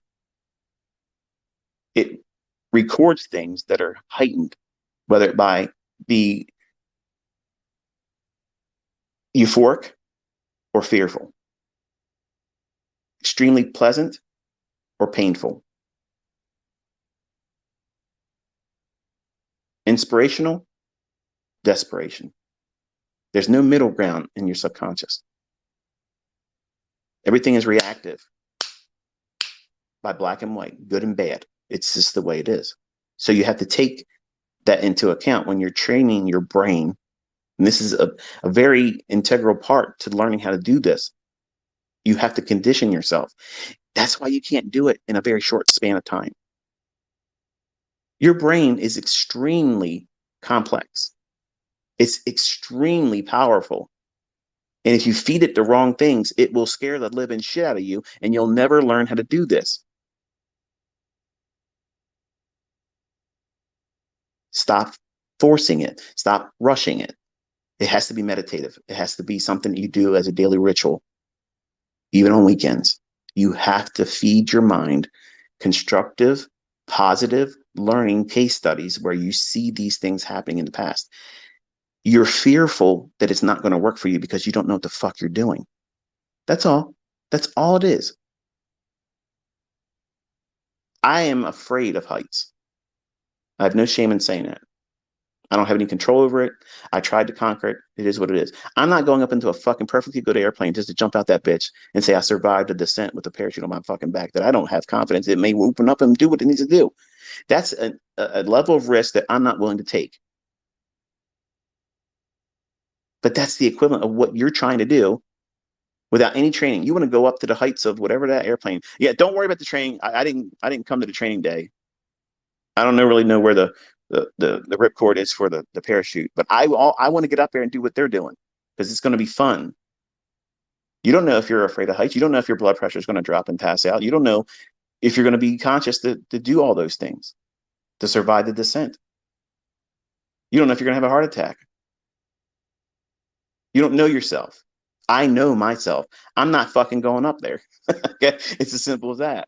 It records things that are heightened, whether it by be euphoric or fearful, extremely pleasant or painful, inspirational, desperation. There's no middle ground in your subconscious. Everything is reactive by black and white, good and bad. It's just the way it is. So you have to take that into account when you're training your brain. And this is a very integral part to learning how to do this. You have to condition yourself. That's why you can't do it in a very short span of time. Your brain is extremely complex. It's extremely powerful. And if you feed it the wrong things, it will scare the living shit out of you, and you'll never learn how to do this. Stop forcing it. Stop rushing it. It has to be meditative. It has to be something that you do as a daily ritual, even on weekends. You have to feed your mind constructive, positive learning case studies where you see these things happening in the past. You're fearful that it's not going to work for you because you don't know what the fuck you're doing. That's all. That's all it is. I am afraid of heights. I have no shame in saying that. I don't have any control over it. I tried to conquer it. It is what it is. I'm not going up into a fucking perfectly good airplane just to jump out that bitch and say I survived a descent with a parachute on my fucking back that I don't have confidence it may open up and do what it needs to do. That's a level of risk that I'm not willing to take. But that's the equivalent of what you're trying to do without any training. You want to go up to the heights of whatever that airplane. Yeah, don't worry about the training. I didn't come to the training day. I don't really know where the ripcord is for the parachute, but I want to get up there and do what they're doing because it's going to be fun. You don't know if you're afraid of heights. You don't know if your blood pressure is going to drop and pass out. You don't know if you're going to be conscious to do all those things to survive the descent. You don't know if you're going to have a heart attack. You don't know yourself. I know myself. I'm not fucking going up there. Okay? It's as simple as that.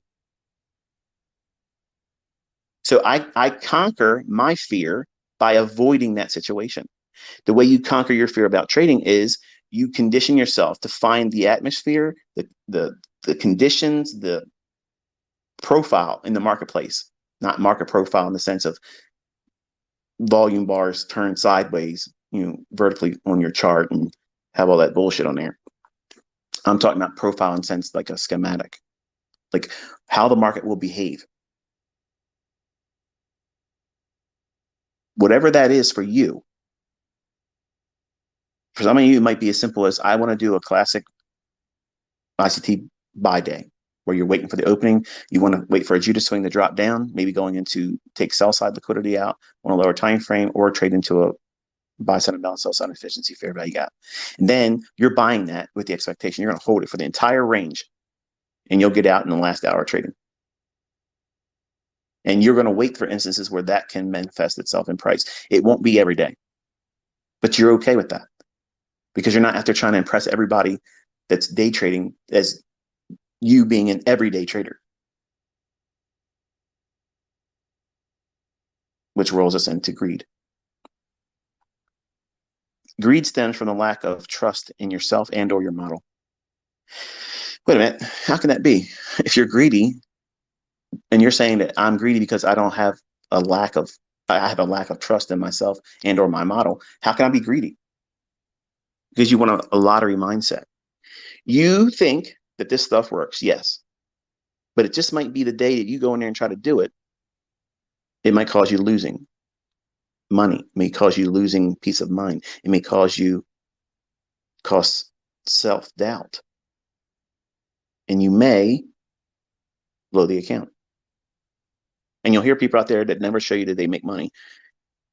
So I conquer my fear by avoiding that situation. The way you conquer your fear about trading is you condition yourself to find the atmosphere, the conditions, the profile in the marketplace, not market profile in the sense of volume bars turned sideways, vertically on your chart and have all that bullshit on there. I'm talking about profile in sense like a schematic, like how the market will behave. Whatever that is for you. For some of you, it might be as simple as I want to do a classic ICT buy day where you're waiting for the opening. You want to wait for a Judas swing to drop down, maybe going into take sell side liquidity out on a lower time frame or trade into a buy side and balance, sell side efficiency, fair value gap. And then you're buying that with the expectation you're going to hold it for the entire range and you'll get out in the last hour of trading. And you're going to wait for instances where that can manifest itself in price. It won't be every day, but you're okay with that because you're not out there trying to impress everybody that's day trading as you being an everyday trader, which rolls us into greed. Greed stems from the lack of trust in yourself and or your model. Wait a minute, how can that be? If you're greedy and you're saying that I'm greedy because I have a lack of trust in myself and or my model, how can I be greedy? Because you want a lottery mindset. You think that this stuff works, yes, but it just might be the day that you go in there and try to do it, it might cause you losing. money. It may cause you losing peace of mind. It may cause self-doubt. And you may blow the account. And you'll hear people out there that never show you that they make money.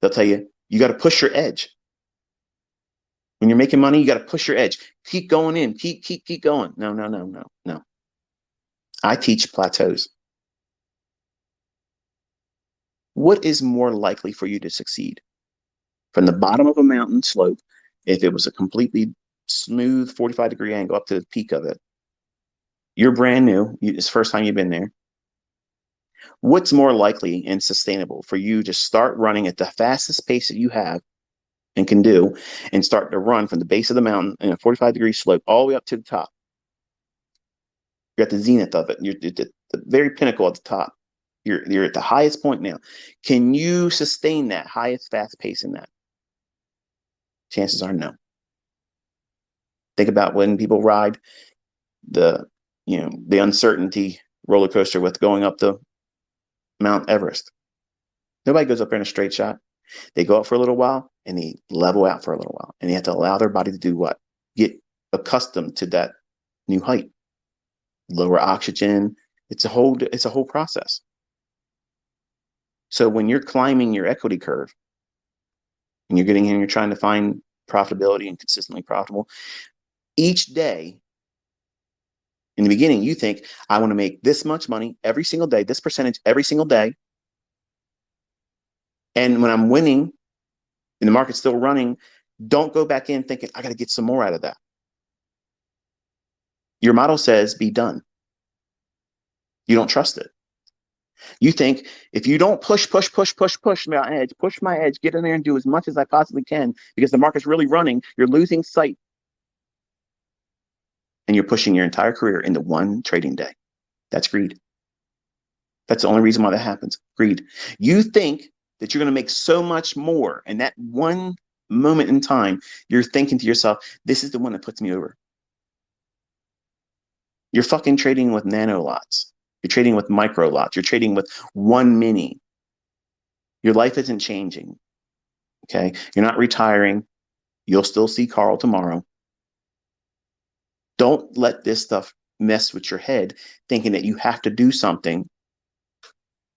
They'll tell you, you got to push your edge. When you're making money, you got to push your edge. Keep going in. Keep going. No. I teach plateaus. What is more likely for you to succeed? From the bottom of a mountain slope, if it was a completely smooth 45-degree angle up to the peak of it, you're brand new. It's the first time you've been there. What's more likely and sustainable for you to start running at the fastest pace that you have and can do, and start to run from the base of the mountain in a 45-degree slope all the way up to the top? You're at the zenith of it. You're at the very pinnacle at the top. You're at the highest point now. Can you sustain that highest fast pace in that? Chances are no. Think about when people ride the uncertainty roller coaster with going up the Mount Everest. Nobody goes up there in a straight shot. They go up for a little while and they level out for a little while. And they have to allow their body to do what? Get accustomed to that new height. Lower oxygen. It's a whole process. So when you're climbing your equity curve and you're getting in and you're trying to find profitability and consistently profitable, each day in the beginning, you think, I want to make this much money every single day, this percentage every single day. And when I'm winning and the market's still running, don't go back in thinking, I got to get some more out of that. Your model says be done. You don't trust it. You think if you don't push my edge, get in there and do as much as I possibly can because the market's really running, you're losing sight. And you're pushing your entire career into one trading day. That's greed. That's the only reason why that happens. Greed. You think that you're going to make so much more. And that one moment in time, you're thinking to yourself, this is the one that puts me over. You're fucking trading with nano lots. You're trading with micro lots. You're trading with one mini. Your life isn't changing. Okay. You're not retiring. You'll still see Carl tomorrow. Don't let this stuff mess with your head, thinking that you have to do something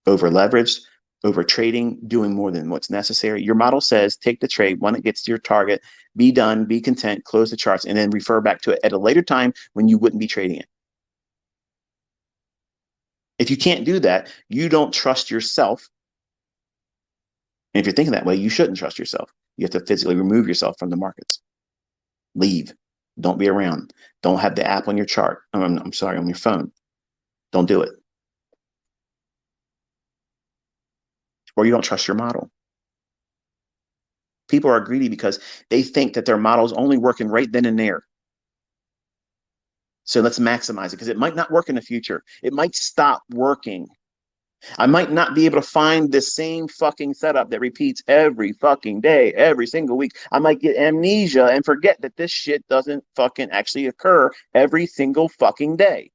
over leveraged, over trading, doing more than what's necessary. Your model says take the trade when it gets to your target, be done, be content, close the charts, and then refer back to it at a later time when you wouldn't be trading it. If you can't do that, you don't trust yourself. And if you're thinking that way, you shouldn't trust yourself. You have to physically remove yourself from the markets. Leave. Don't be around. Don't have the app on your chart. I'm sorry, on your phone. Don't do it. Or you don't trust your model. People are greedy because they think that their model's only working right then and there. So let's maximize it because it might not work in the future. It might stop working. I might not be able to find the same fucking setup that repeats every fucking day, every single week. I might get amnesia and forget that this shit doesn't fucking actually occur every single fucking day.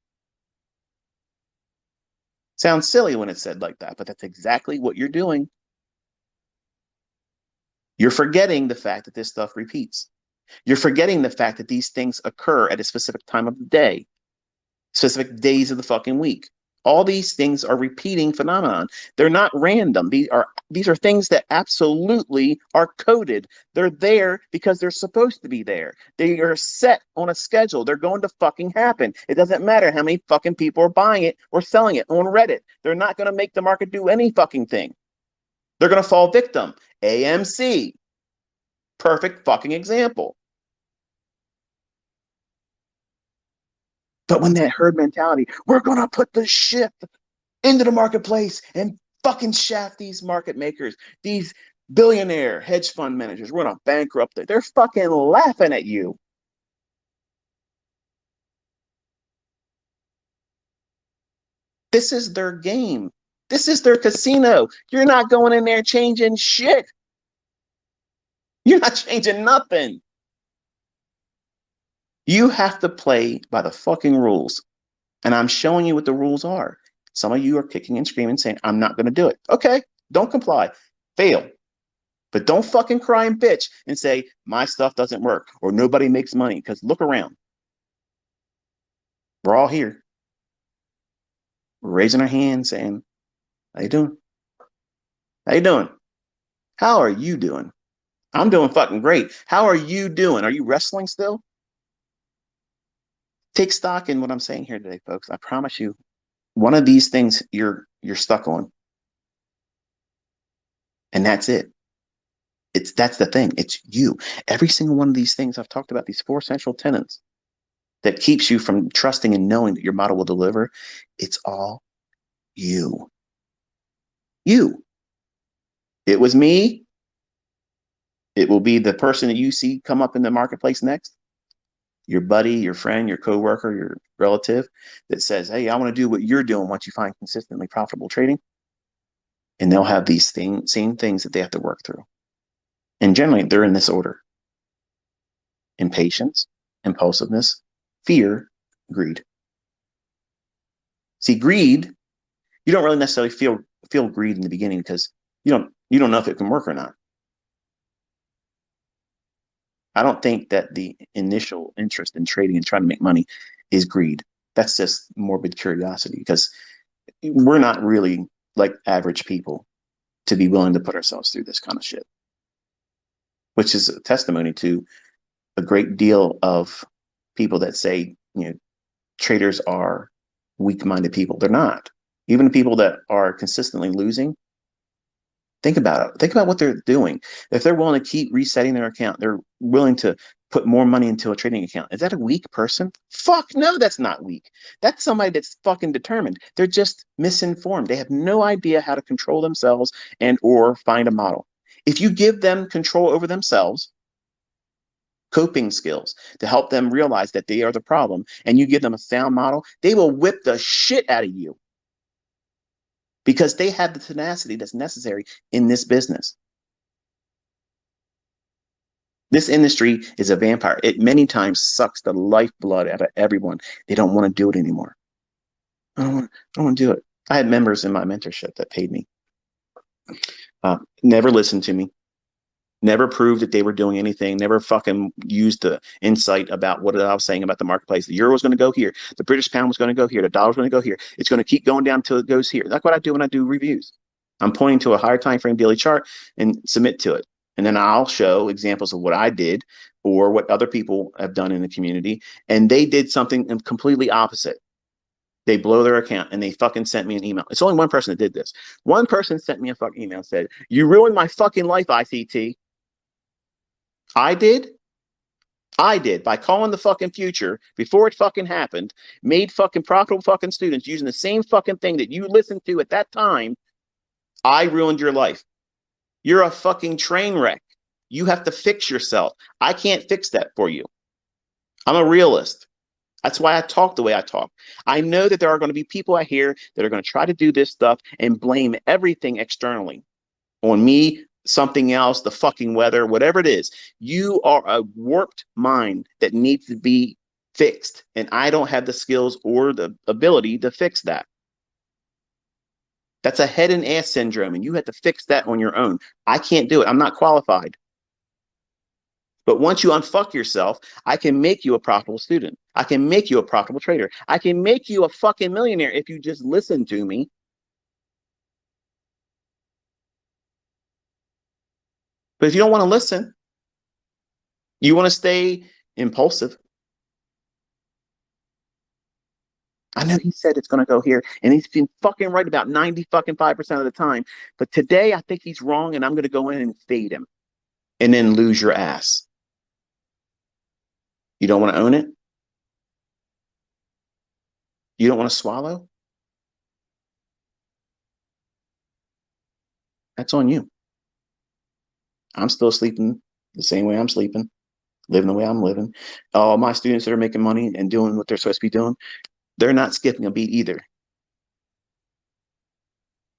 Sounds silly when it's said like that, but that's exactly what you're doing. You're forgetting the fact that this stuff repeats. You're forgetting the fact that these things occur at a specific time of the day, specific days of the fucking week. All these things are repeating phenomenon. They're not random. These are things that absolutely are coded. They're there because they're supposed to be there. They are set on a schedule. They're going to fucking happen. It doesn't matter how many fucking people are buying it or selling it on Reddit. They're not going to make the market do any fucking thing. They're going to fall victim. AMC. Perfect fucking example. But when that herd mentality, we're going to put the shit into the marketplace and fucking shaft these market makers, these billionaire hedge fund managers, we're going to bankrupt them. They're fucking laughing at you. This is their game. This is their casino. You're not going in there changing shit. You're not changing nothing. You have to play by the fucking rules. And I'm showing you what the rules are. Some of you are kicking and screaming saying, I'm not going to do it. Okay, don't comply. Fail. But don't fucking cry and bitch and say my stuff doesn't work or nobody makes money, because look around. We're all here. We're raising our hands saying, how you doing? How you doing? How are you doing? I'm doing fucking great. How are you doing? Are you wrestling still? Take stock in what I'm saying here today, folks. I promise you, one of these things you're stuck on, and that's it. That's the thing. It's you. Every single one of these things I've talked about, these four central tenets that keeps you from trusting and knowing that your model will deliver, it's all you. You. It was me. It will be the person that you see come up in the marketplace next, your buddy, your friend, your coworker, your relative that says, hey, I want to do what you're doing once you find consistently profitable trading. And they'll have these same things that they have to work through. And generally, they're in this order: impatience, impulsiveness, fear, greed. See, greed, you don't really necessarily feel greed in the beginning because you don't know if it can work or not. I don't think that the initial interest in trading and trying to make money is greed. That's just morbid curiosity, because we're not really like average people to be willing to put ourselves through this kind of shit, which is a testimony to a great deal of people that say, traders are weak-minded people. They're not. Even the people that are consistently losing, think about it. Think about what they're doing. If they're willing to keep resetting their account, they're willing to put more money into a trading account. Is that a weak person? Fuck no, that's not weak. That's somebody that's fucking determined. They're just misinformed. They have no idea how to control themselves and or find a model. If you give them control over themselves, coping skills to help them realize that they are the problem, and you give them a sound model, they will whip the shit out of you because they have the tenacity that's necessary in this business. This industry is a vampire. It many times sucks the lifeblood out of everyone. They don't want to do it anymore. I don't want to do it. I had members in my mentorship that paid me. Never listened to me. Never proved that they were doing anything. Never fucking used the insight about what I was saying about the marketplace. The euro was going to go here. The British pound was going to go here. The dollar was going to go here. It's going to keep going down until it goes here. That's what I do when I do reviews. I'm pointing to a higher time frame daily chart and submit to it. And then I'll show examples of what I did or what other people have done in the community. And they did something completely opposite. They blow their account and they fucking sent me an email. It's only one person that did this. One person sent me a fucking email and said, you ruined my fucking life, ICT. I did. I did, by calling the fucking future before it fucking happened, made fucking profitable fucking students using the same fucking thing that you listened to at that time. I ruined your life. You're a fucking train wreck. You have to fix yourself. I can't fix that for you. I'm a realist. That's why I talk the way I talk. I know that there are going to be people out here that are going to try to do this stuff and blame everything externally on me, something else, the fucking weather, whatever it is. You are a warped mind that needs to be fixed. And I don't have the skills or the ability to fix that. That's a head and ass syndrome, and you have to fix that on your own. I can't do it. I'm not qualified. But once you unfuck yourself, I can make you a profitable student. I can make you a profitable trader. I can make you a fucking millionaire if you just listen to me. But if you don't want to listen, you want to stay impulsive. I know he said it's going to go here, and he's been fucking right about 90 fucking 5% of the time. But today I think he's wrong, and I'm going to go in and fade him and then lose your ass. You don't want to own it? You don't want to swallow? That's on you. I'm still sleeping the same way I'm sleeping, living the way I'm living. All my students that are making money and doing what they're supposed to be doing, they're not skipping a beat either.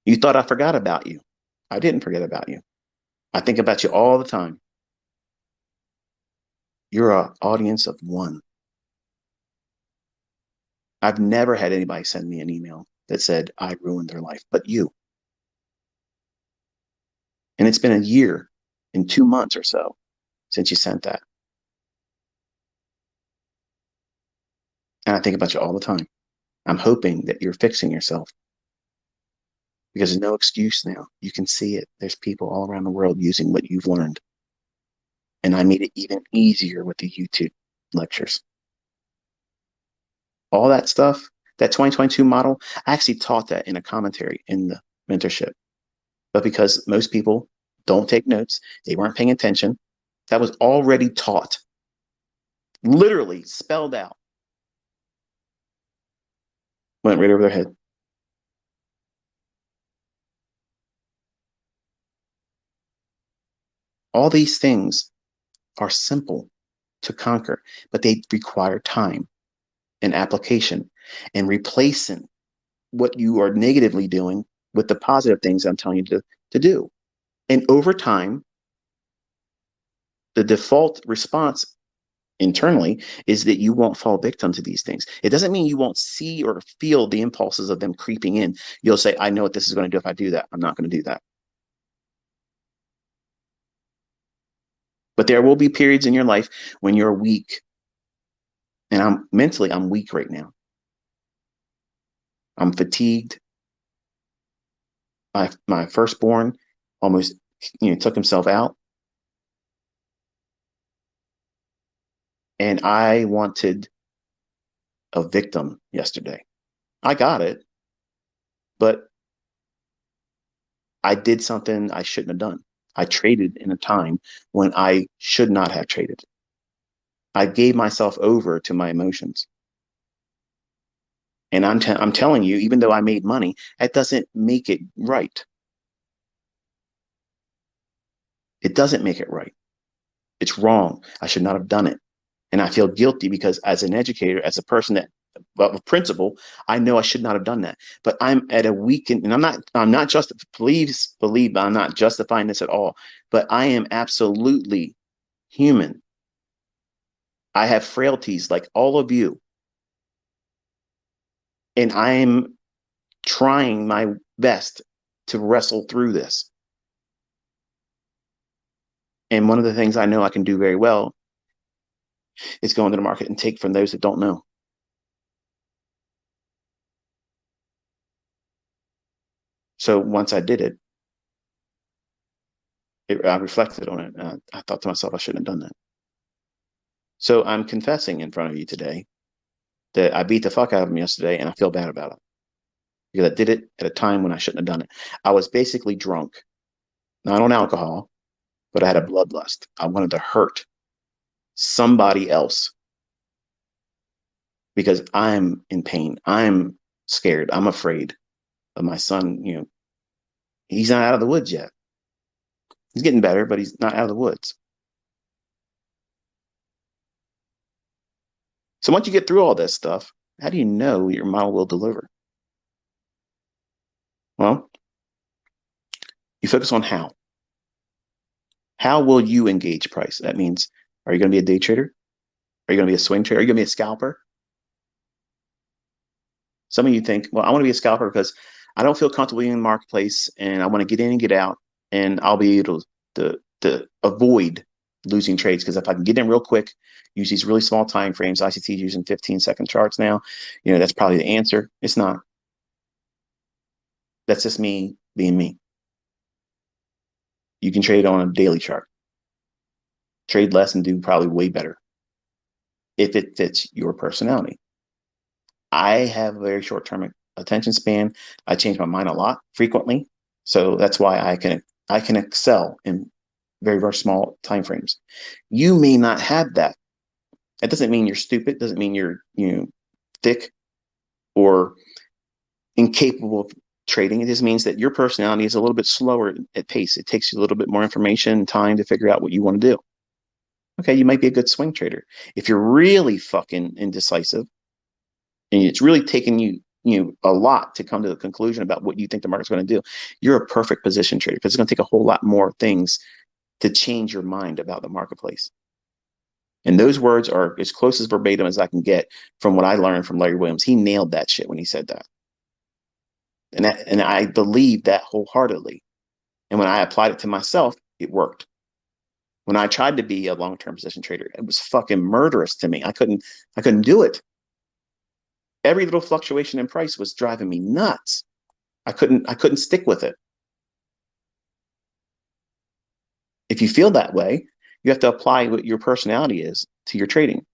You thought I forgot about you. I didn't forget about you. I think about you all the time. You're an audience of one. I've never had anybody send me an email that said I ruined their life, but you. And it's been a year. in 2 months or so since you sent that. And I think about you all the time. I'm hoping that you're fixing yourself because there's no excuse now. You can see it. There's people all around the world using what you've learned. And I made it even easier with the YouTube lectures. All that stuff, that 2022 model, I actually taught that in a commentary in the mentorship. But because most people don't take notes, they weren't paying attention, that was already taught, literally spelled out, went right over their head. All these things are simple to conquer, but they require time and application and replacing what you are negatively doing with the positive things I'm telling you to do. And over time, the default response internally is that you won't fall victim to these things. It doesn't mean you won't see or feel the impulses of them creeping in. You'll say, I know what this is going to do if I do that. I'm not going to do that. But there will be periods in your life when you're weak. And I'm weak right now. I'm fatigued. My firstborn almost took himself out. And I wanted a victim yesterday. I got it, but I did something I shouldn't have done. I traded in a time when I should not have traded. I gave myself over to my emotions. And I'm telling you, even though I made money, that doesn't make it right. It doesn't make it right. It's wrong. I should not have done it. And I feel guilty because as an educator, as a person that, well, a principal, I know I should not have done that. But I'm at a weekend, and I'm not just, please believe I'm not justifying this at all, but I am absolutely human. I have frailties like all of you. And I'm trying my best to wrestle through this. And one of the things I know I can do very well is go into the market and take from those that don't know. So once I did it, I reflected on it. I thought to myself, I shouldn't have done that. So I'm confessing in front of you today that I beat the fuck out of him yesterday and I feel bad about it because I did it at a time when I shouldn't have done it. I was basically drunk, not on alcohol, but I had a bloodlust. I wanted to hurt somebody else because I'm in pain. I'm scared. I'm afraid of my son. He's not out of the woods yet. He's getting better, but he's not out of the woods. So once you get through all this stuff, how do you know your model will deliver? Well, you focus on how. How will you engage price? That means, are you going to be a day trader? Are you going to be a swing trader? Are you going to be a scalper? Some of you think, well, I want to be a scalper because I don't feel comfortable in the marketplace and I want to get in and get out and I'll be able to avoid losing trades because if I can get in real quick, use these really small time frames, ICT is using 15-second charts now, that's probably the answer. It's not. That's just me being me. You can trade on a daily chart. Trade less and do probably way better if it fits your personality. I have a very short-term attention span. I change my mind a lot frequently. So that's why I can excel in very, very small time frames. You may not have that. That doesn't mean you're stupid, doesn't mean you're thick or incapable of trading. It just means that your personality is a little bit slower at pace. It takes you a little bit more information and time to figure out what you want to do. Okay, you might be a good swing trader. If you're really fucking indecisive and it's really taking you a lot to come to the conclusion about what you think the market's going to do, you're a perfect position trader because it's going to take a whole lot more things to change your mind about the marketplace. And those words are as close as verbatim as I can get from what I learned from Larry Williams. He nailed that shit when he said that. And I believe that wholeheartedly. And when I applied it to myself, it worked. When I tried to be a long-term position trader, it was fucking murderous to me. I couldn't do it. Every little fluctuation in price was driving me nuts. I couldn't stick with it. If you feel that way, you have to apply what your personality is to your trading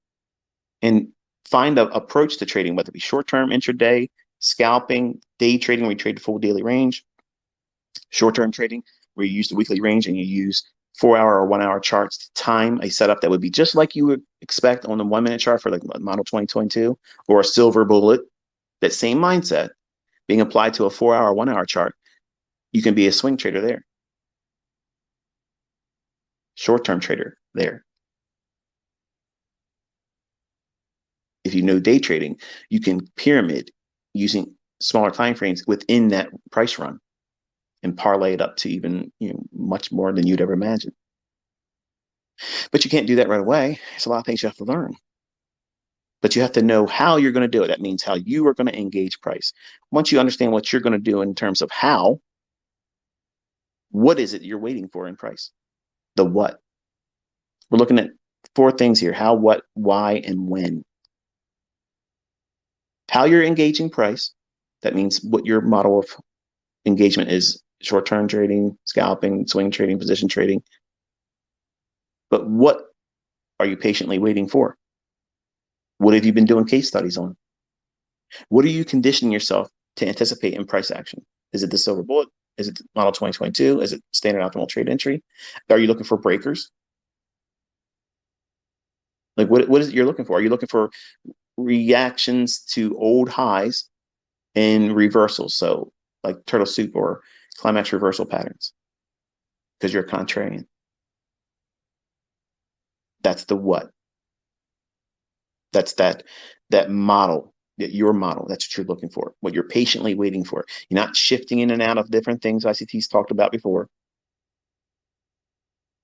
and find an approach to trading, whether it be short-term, intraday, scalping, day trading, where you trade the full daily range, short-term trading, where you use the weekly range and you use 4 hour or 1 hour charts to time a setup that would be just like you would expect on the 1 minute chart for like model 2022 or a silver bullet. That same mindset being applied to a 4 hour, 1 hour chart, you can be a swing trader there, short-term trader there. If you know day trading, you can pyramid using smaller time frames within that price run and parlay it up to even much more than you'd ever imagine. But you can't do that right away. There's a lot of things you have to learn. But you have to know how you're going to do it. That means how you are going to engage price. Once you understand what you're going to do in terms of how, what is it you're waiting for in price? The what. We're looking at 4 things here: how, what, why, and when. How you're engaging price. That means what your model of engagement is: short-term trading, scalping, swing trading, position trading. But what are you patiently waiting for? What have you been doing case studies on? What are you conditioning yourself to anticipate in price action? Is it the silver bullet? Is it model 2022? Is it standard optimal trade entry? Are you looking for breakers? Like what is it you're looking for? Are you looking for reactions to old highs and reversals? So like turtle soup or climax reversal patterns, because you're a contrarian. That's the what. That's that model, that your model. That's what you're looking for. What you're patiently waiting for. You're not shifting in and out of different things ICT's talked about before.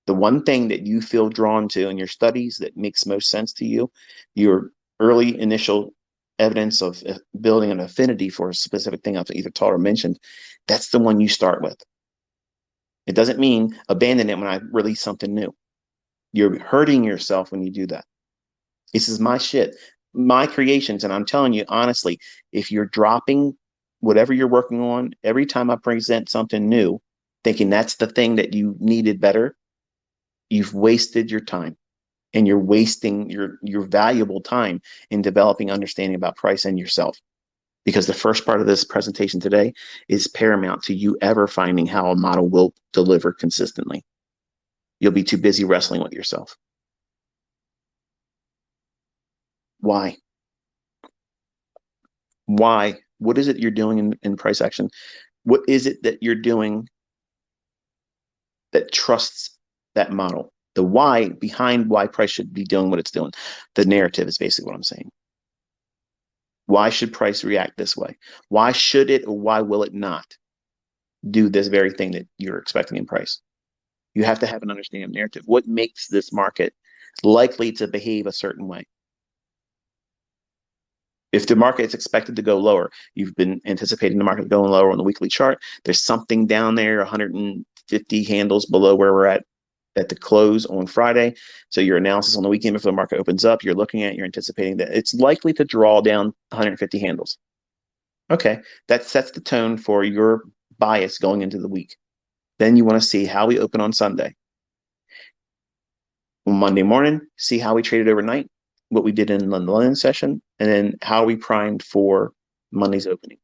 The one thing that you feel drawn to in your studies that makes most sense to you, your early initial evidence of building an affinity for a specific thing I've either taught or mentioned, that's the one you start with. It doesn't mean abandon it when I release something new. You're hurting yourself when you do that. This is my shit, my creations. And I'm telling you, honestly, if you're dropping whatever you're working on, every time I present something new, thinking that's the thing that you needed better, you've wasted your time, and you're wasting your valuable time in developing understanding about price and yourself. Because the first part of this presentation today is paramount to you ever finding how a model will deliver consistently. You'll be too busy wrestling with yourself. Why? Why? What is it you're doing in price action? What is it that you're doing that trusts that model? The why behind why price should be doing what it's doing. The narrative is basically what I'm saying. Why should price react this way? Why should it, or why will it not do this very thing that you're expecting in price? You have to have an understanding of narrative. What makes this market likely to behave a certain way? If the market is expected to go lower, you've been anticipating the market going lower on the weekly chart. There's something down there, 150 handles below where we're at the close on Friday. So your analysis on the weekend before the market opens up, you're anticipating that it's likely to draw down 150 handles. Okay, that sets the tone for your bias going into the week. Then you want to see how we open on Sunday. On Monday morning, see how we traded overnight, what we did in the London session, and then how we primed for Monday's opening.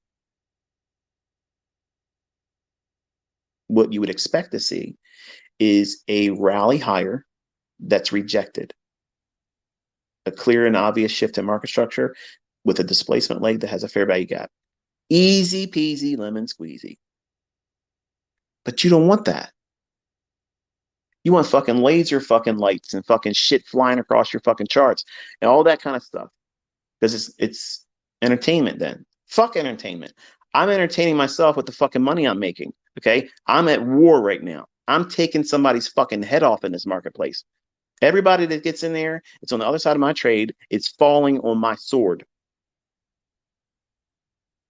What you would expect to see is a rally higher that's rejected, a clear and obvious shift in market structure with a displacement leg that has a fair value gap. Easy peasy lemon squeezy. But you don't want that. You want fucking laser fucking lights and fucking shit flying across your fucking charts and all that kind of stuff. Because it's entertainment then. Fuck entertainment. I'm entertaining myself with the fucking money I'm making. Okay. I'm at war right now. I'm taking somebody's fucking head off in this marketplace. Everybody that gets in there, it's on the other side of my trade. It's falling on my sword.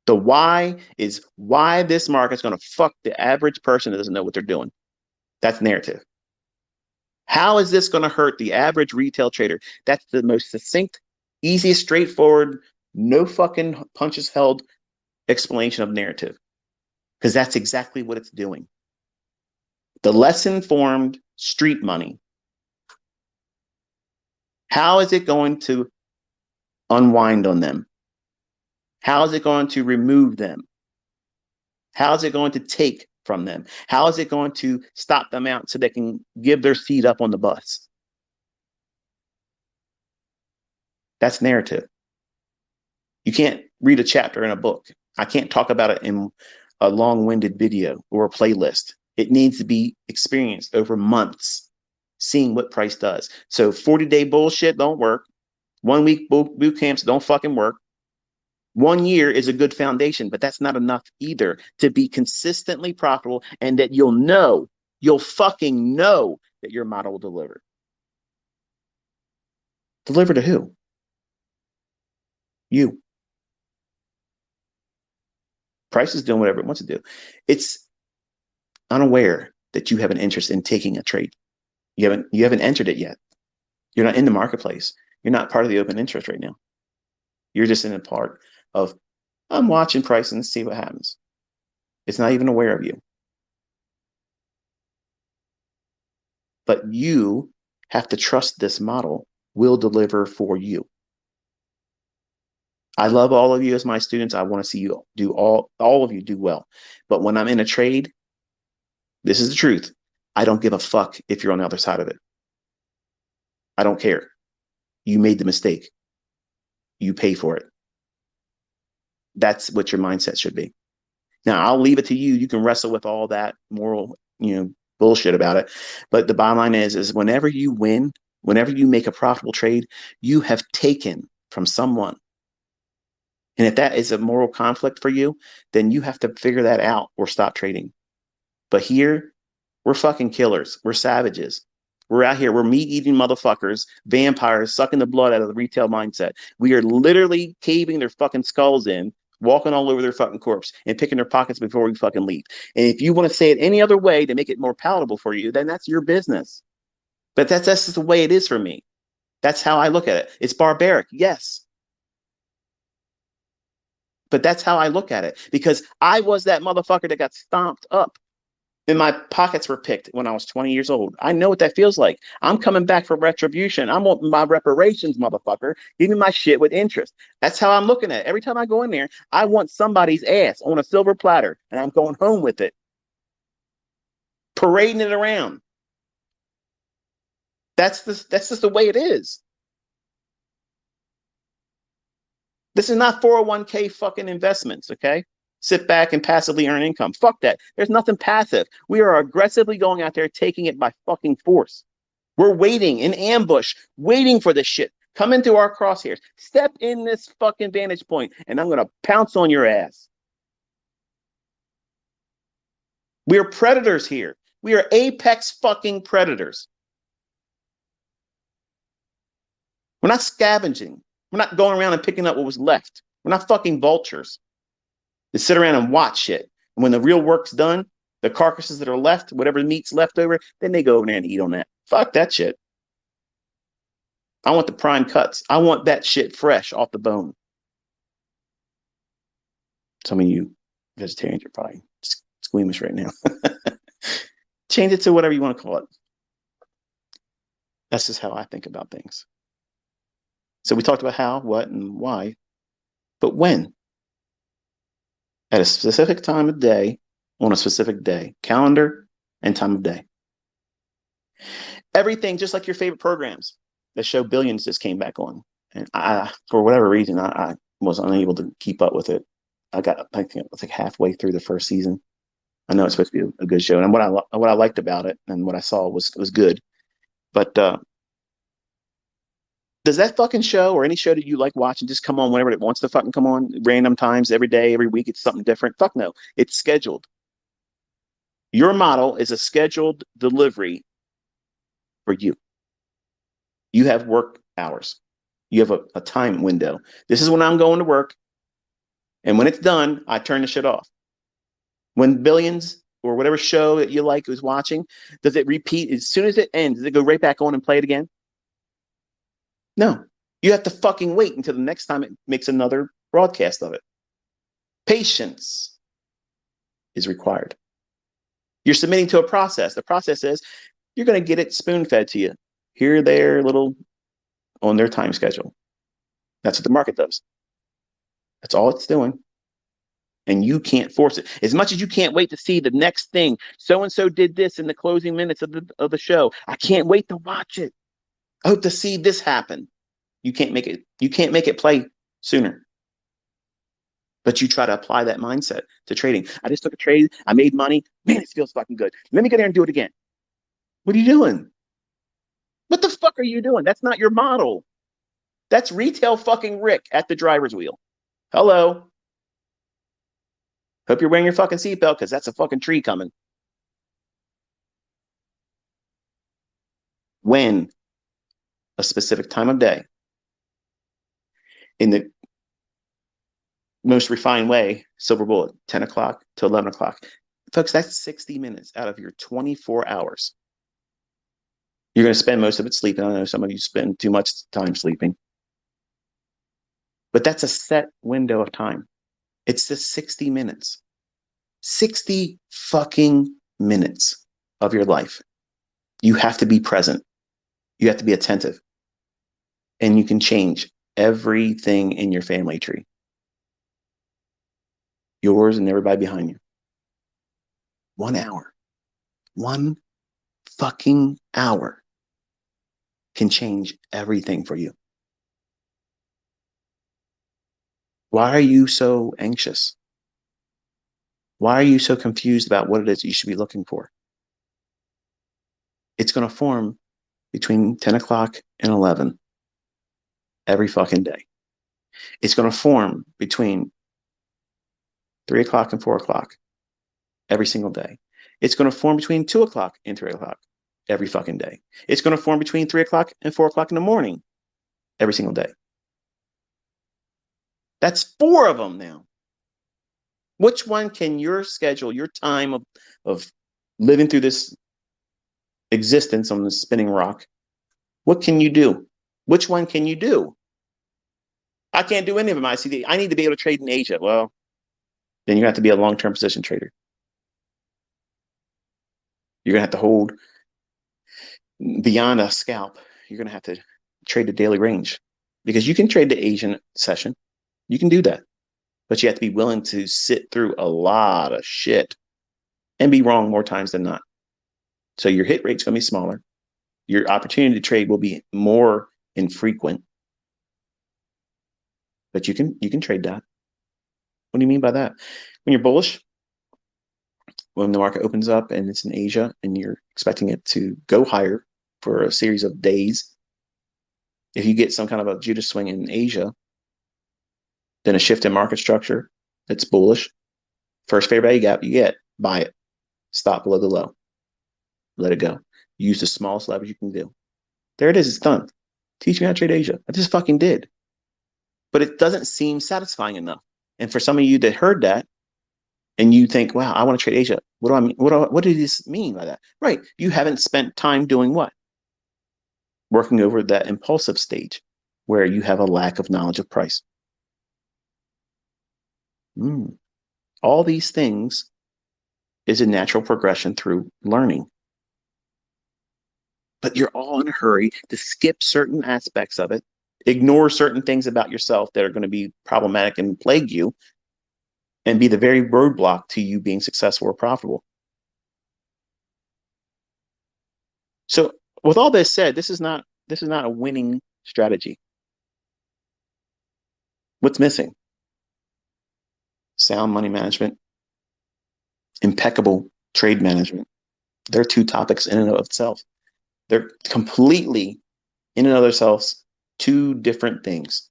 The why is why this market's going to fuck the average person that doesn't know what they're doing. That's narrative. How is this going to hurt the average retail trader? That's the most succinct, easiest, straightforward, no fucking punches held explanation of narrative, because that's exactly what it's doing. The less informed street money, how is it going to unwind on them? How is it going to remove them? How is it going to take from them? How is it going to stop them out so they can give their seat up on the bus? That's narrative. You can't read a chapter in a book. I can't talk about it in a long-winded video or a playlist. It needs to be experienced over months, seeing what price does. So 40-day bullshit don't work. 1 week boot camps don't fucking work. 1 year is a good foundation, but that's not enough either to be consistently profitable and that you'll fucking know that your model will deliver. Deliver to who? You. Price is doing whatever it wants to do. It's unaware that you have an interest in taking a trade. You haven't entered it yet. You're not in the marketplace. You're not part of the open interest right now. You're just in a part of, I'm watching price and see what happens. It's not even aware of you. But you have to trust this model will deliver for you. I love all of you as my students. I want to see you do all of you do well. But when I'm in a trade, this is the truth. I don't give a fuck if you're on the other side of it. I don't care. You made the mistake. You pay for it. That's what your mindset should be. Now, I'll leave it to you. You can wrestle with all that moral, bullshit about it. But the bottom line is whenever you win, whenever you make a profitable trade, you have taken from someone. And if that is a moral conflict for you, then you have to figure that out or stop trading. But here, we're fucking killers. We're savages. We're out here. We're meat-eating motherfuckers, vampires, sucking the blood out of the retail mindset. We are literally caving their fucking skulls in, walking all over their fucking corpse, and picking their pockets before we fucking leave. And if you want to say it any other way to make it more palatable for you, then that's your business. But that's just the way it is for me. That's how I look at it. It's barbaric, yes. But that's how I look at it, because I was that motherfucker that got stomped up and my pockets were picked when I was 20 years old. I know what that feels like. I'm coming back for retribution. I'm on my reparations, motherfucker. Give me my shit with interest. That's how I'm looking at it. Every time I go in there, I want somebody's ass on a silver platter, and I'm going home with it, parading it around. That's just the way it is. This is not 401k fucking investments, okay? Sit back and passively earn income. Fuck that. There's nothing passive. We are aggressively going out there, taking it by fucking force. We're waiting in ambush, waiting for this shit. Come into our crosshairs. Step in this fucking vantage point, and I'm going to pounce on your ass. We are predators here. We are apex fucking predators. We're not scavenging. We're not going around and picking up what was left. We're not fucking vultures that sit around and watch shit. And when the real work's done, the carcasses that are left, whatever meat's left over, then they go over there and eat on that. Fuck that shit. I want the prime cuts. I want that shit fresh off the bone. Some of you vegetarians are probably squeamish right now. Change it to whatever you want to call it. That's just how I think about things. So we talked about how, what, and why, but when? At a specific time of day, on a specific day, calendar and time of day. Everything, just like your favorite programs that show billions, just came back on. And for whatever reason, I was unable to keep up with it. I think it was like halfway through the first season. I know it's supposed to be a good show, and what I liked about it and what I saw was good. But does that fucking show or any show that you like watching just come on whenever it wants to fucking come on, random times, every day, every week? It's something different. Fuck no, it's scheduled. Your model is a scheduled delivery for you. You have work hours. You have a time window. This is when I'm going to work. And when it's done, I turn the shit off. When billions or whatever show that you like was watching, does it repeat as soon as it ends? Does it go right back on and play it again? No. You have to fucking wait until the next time it makes another broadcast of it. Patience is required. You're submitting to a process. The process is you're going to get it spoon fed to you here, there, little on their time schedule. That's what the market does. That's all it's doing. And you can't force it. As much as you can't wait to see the next thing, so and so did this in the closing minutes of the show. I can't wait to watch it. I hope to see this happen. You can't make it. You can't make it play sooner. But you try to apply that mindset to trading. I just took a trade. I made money. Man, it feels fucking good. Let me get there and do it again. What are you doing? What the fuck are you doing? That's not your model. That's retail fucking Rick at the driver's wheel. Hello. Hope you're wearing your fucking seatbelt because that's a fucking tree coming. When a specific time of day, in the most refined way, silver bullet, 10 o'clock to 11 o'clock. Folks, that's 60 minutes out of your 24 hours. You're going to spend most of it sleeping. I know some of you spend too much time sleeping. But that's a set window of time. It's just 60 minutes. 60 fucking minutes of your life. You have to be present. You have to be attentive. And you can change everything in your family tree. Yours and everybody behind you. 1 hour. 1 fucking hour can change everything for you. Why are you so anxious? Why are you so confused about what it is you should be looking for? It's going to form between 10 o'clock and 11 every fucking day. It's going to form between 3 o'clock and 4 o'clock every single day. It's going to form between 2 o'clock and 3 o'clock every fucking day. It's going to form between 3 o'clock and 4 o'clock in the morning every single day. That's 4 of them now. Which one can your schedule, your time of living through this existence on this spinning rock, what can you do? Which one can you do? I can't do any of them, ICT. I need to be able to trade in Asia. Well, then you have to be a long-term position trader. You're going to have to hold beyond a scalp. You're going to have to trade the daily range because you can trade the Asian session. You can do that. But you have to be willing to sit through a lot of shit and be wrong more times than not. So your hit rate's going to be smaller. Your opportunity to trade will be more infrequent. But you can trade that. What do you mean by that? When you're bullish, when the market opens up and it's in Asia and you're expecting it to go higher for a series of days, if you get some kind of a Judas swing in Asia, then a shift in market structure that's bullish, first fair value gap you get, buy it. Stop below the low. Let it go. Use the smallest leverage you can do. There it is. It's done. Teach me how to trade Asia. I just fucking did. But it doesn't seem satisfying enough. And for some of you that heard that and you think, wow, I want to trade Asia. What do I mean? What does this mean by that? Right. You haven't spent time doing what? Working over that impulsive stage where you have a lack of knowledge of price. All these things is a natural progression through learning. But you're all in a hurry to skip certain aspects of it, ignore certain things about yourself that are going to be problematic and plague you, and be the very roadblock to you being successful or profitable. So with all this said, this is not a winning strategy. What's missing? Sound money management, impeccable trade management. They're 2 topics in and of itself. They're completely in and of themselves 2 different things.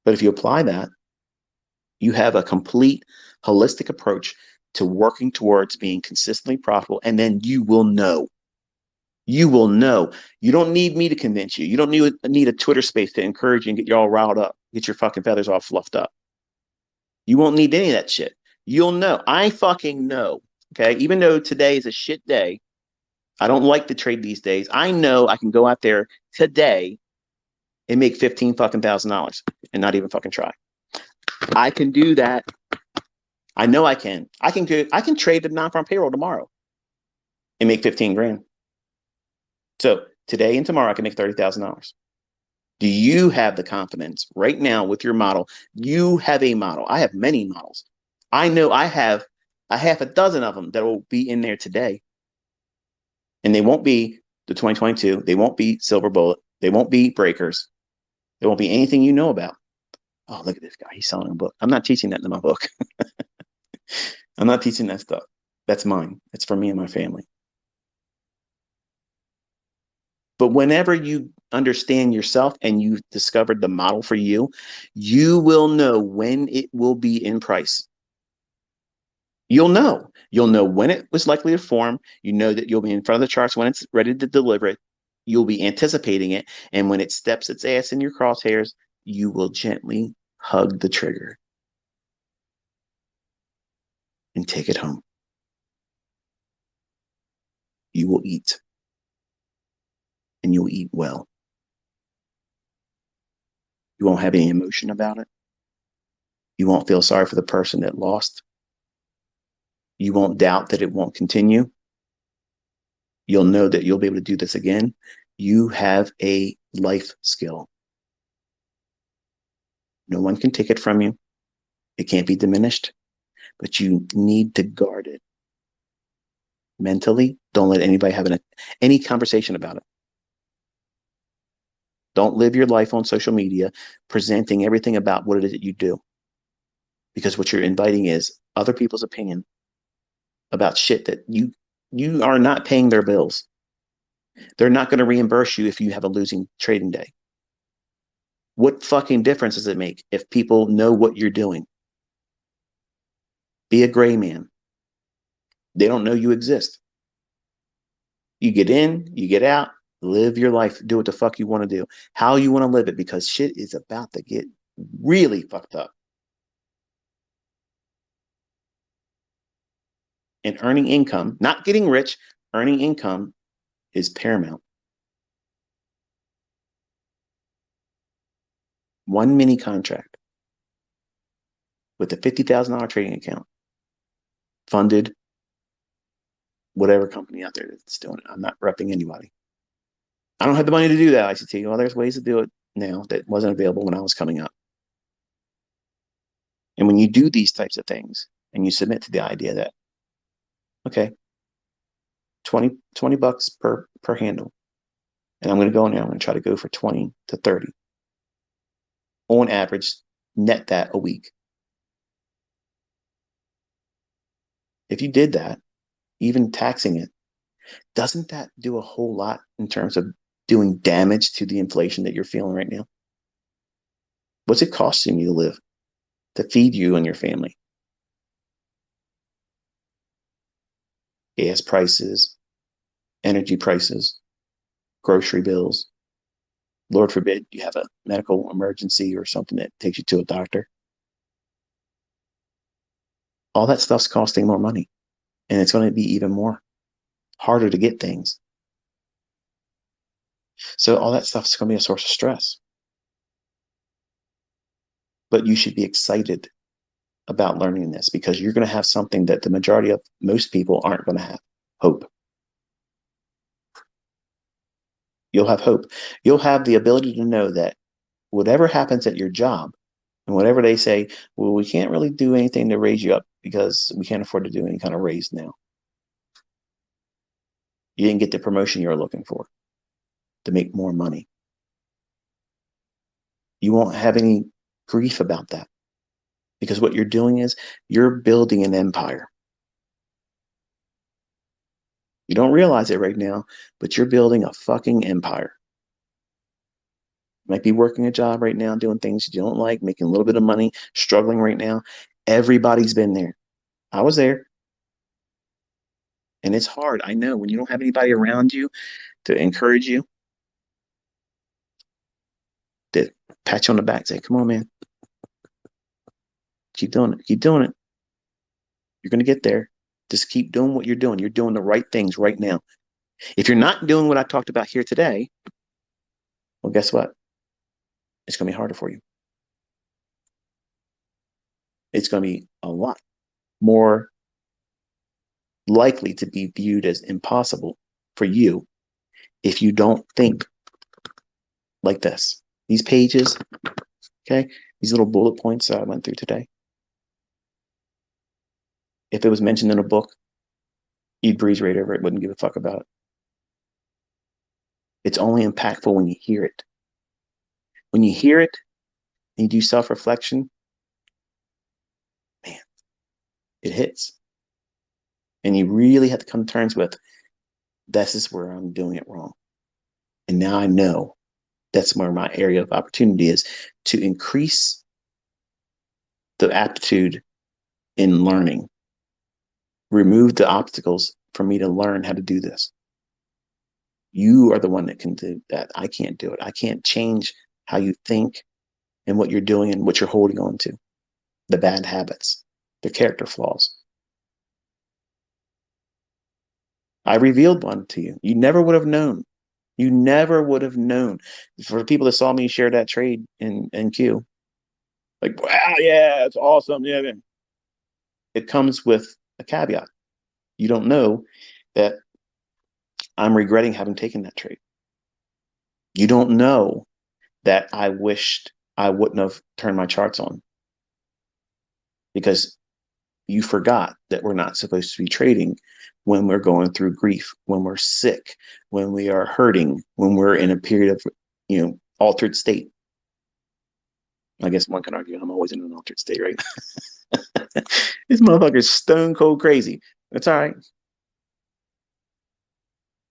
But if you apply that, you have a complete holistic approach to working towards being consistently profitable, and then you will know. You will know. You don't need me to convince you. You don't need a Twitter space to encourage you and get you all riled up, get your fucking feathers all fluffed up. You won't need any of that shit. You'll know. I fucking know. Okay. Even though today is a shit day, I don't like to trade these days. I know I can go out there today and make 15 fucking $1,000 and not even fucking try. I can do that. I know I can. I can trade the non-farm payroll tomorrow and make 15 grand. So today and tomorrow I can make $30,000. Do you have the confidence right now with your model? You have a model. I have many models. I know I have a half a dozen of them that will be in there today. And they won't be the 2022. They won't be Silver Bullet. They won't be Breakers. There won't be anything you know about. Oh, look at this guy. He's selling a book. I'm not teaching that in my book. I'm not teaching that stuff. That's mine. It's for me and my family. But whenever you understand yourself and you've discovered the model for you, you will know when it will be in price. You'll know. You'll know when it was likely to form. You know that you'll be in front of the charts when it's ready to deliver it. You'll be anticipating it. And when it steps its ass in your crosshairs, you will gently hug the trigger and take it home. You will eat, and you'll eat well. You won't have any emotion about it. You won't feel sorry for the person that lost. You won't doubt that it won't continue. You'll know that you'll be able to do this again. You have a life skill. No one can take it from you. It can't be diminished, but you need to guard it mentally. Don't let anybody have any conversation about it. Don't live your life on social media presenting everything about what it is that you do, because what you're inviting is other people's opinion about shit that you are not paying their bills. They're not going to reimburse you if you have a losing trading day. What fucking difference does it make if people know what you're doing? Be a gray man. They don't know you exist. You get in, you get out, live your life, do what the fuck you want to do, how you want to live it, because shit is about to get really fucked up. And earning income, not getting rich, earning income is paramount. One mini contract with a $50,000 trading account funded whatever company out there that's doing it. I'm not repping anybody. I don't have the money to do that, ICT. Well, there's ways to do it now that wasn't available when I was coming up. And when you do these types of things and you submit to the idea that, okay, 20 bucks per handle, and I'm going to go in there, I'm going to try to go for 20 to 30 on average, net that a week. If you did that, even taxing it, doesn't that do a whole lot in terms of doing damage to the inflation that you're feeling right now? What's it costing you to live, to feed you and your family? Gas prices, energy prices, grocery bills. Lord forbid you have a medical emergency or something that takes you to a doctor. All that stuff's costing more money, and it's going to be even more harder to get things. So all that stuff is going to be a source of stress. But you should be excited about learning this, because you're going to have something that the majority of most people aren't going to have: hope. You'll have hope. You'll have the ability to know that whatever happens at your job and whatever they say, well, we can't really do anything to raise you up because we can't afford to do any kind of raise now. You didn't get the promotion you were looking for to make more money. You won't have any grief about that, because what you're doing is you're building an empire. You don't realize it right now, but you're building a fucking empire. You might be working a job right now, doing things you don't like, making a little bit of money, struggling right now. Everybody's been there. I was there. And it's hard. I know, when you don't have anybody around you to encourage you, to pat you on the back, say, come on, man, Keep doing it. Keep doing it. You're going to get there. Just keep doing what you're doing. You're doing the right things right now. If you're not doing what I talked about here today, well, guess what? It's going to be harder for you. It's going to be a lot more likely to be viewed as impossible for you if you don't think like this. These pages, okay, these little bullet points that I went through today, if it was mentioned in a book, you'd breeze right over it, wouldn't give a fuck about it. It's only impactful when you hear it. When you hear it and you do self-reflection, man, it hits. And you really have to come to terms with, this is where I'm doing it wrong. And now I know that's where my area of opportunity is, to increase the aptitude in learning, remove the obstacles for me to learn how to do this. You are the one that can do that. I can't do it. I can't change how you think and what you're doing and what you're holding on to, the bad habits, the character flaws. I revealed one to you. You never would have known. You never would have known. For the people that saw me share that trade in Q, like, wow, yeah, it's awesome. Yeah, man. It comes with a caveat. You don't know that I'm regretting having taken that trade. You don't know that I wished I wouldn't have turned my charts on, because you forgot that we're not supposed to be trading when we're going through grief, when we're sick, when we are hurting, when we're in a period of, altered state. I guess one can argue I'm always in an altered state, right? This motherfucker's stone cold crazy. It's all right.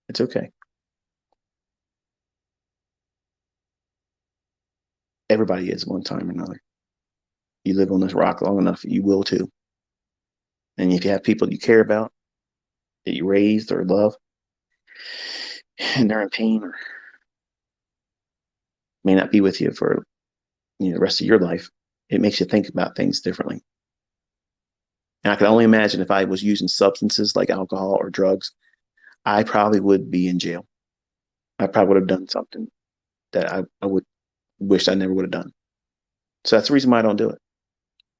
It's okay. Everybody is one time or another. You live on this rock long enough, you will too. And if you have people you care about, that you raised or love, and they're in pain or may not be with you for the rest of your life, it makes you think about things differently. And I can only imagine if I was using substances like alcohol or drugs, I probably would be in jail. I probably would have done something that I would wish I never would have done. So that's the reason why I don't do it.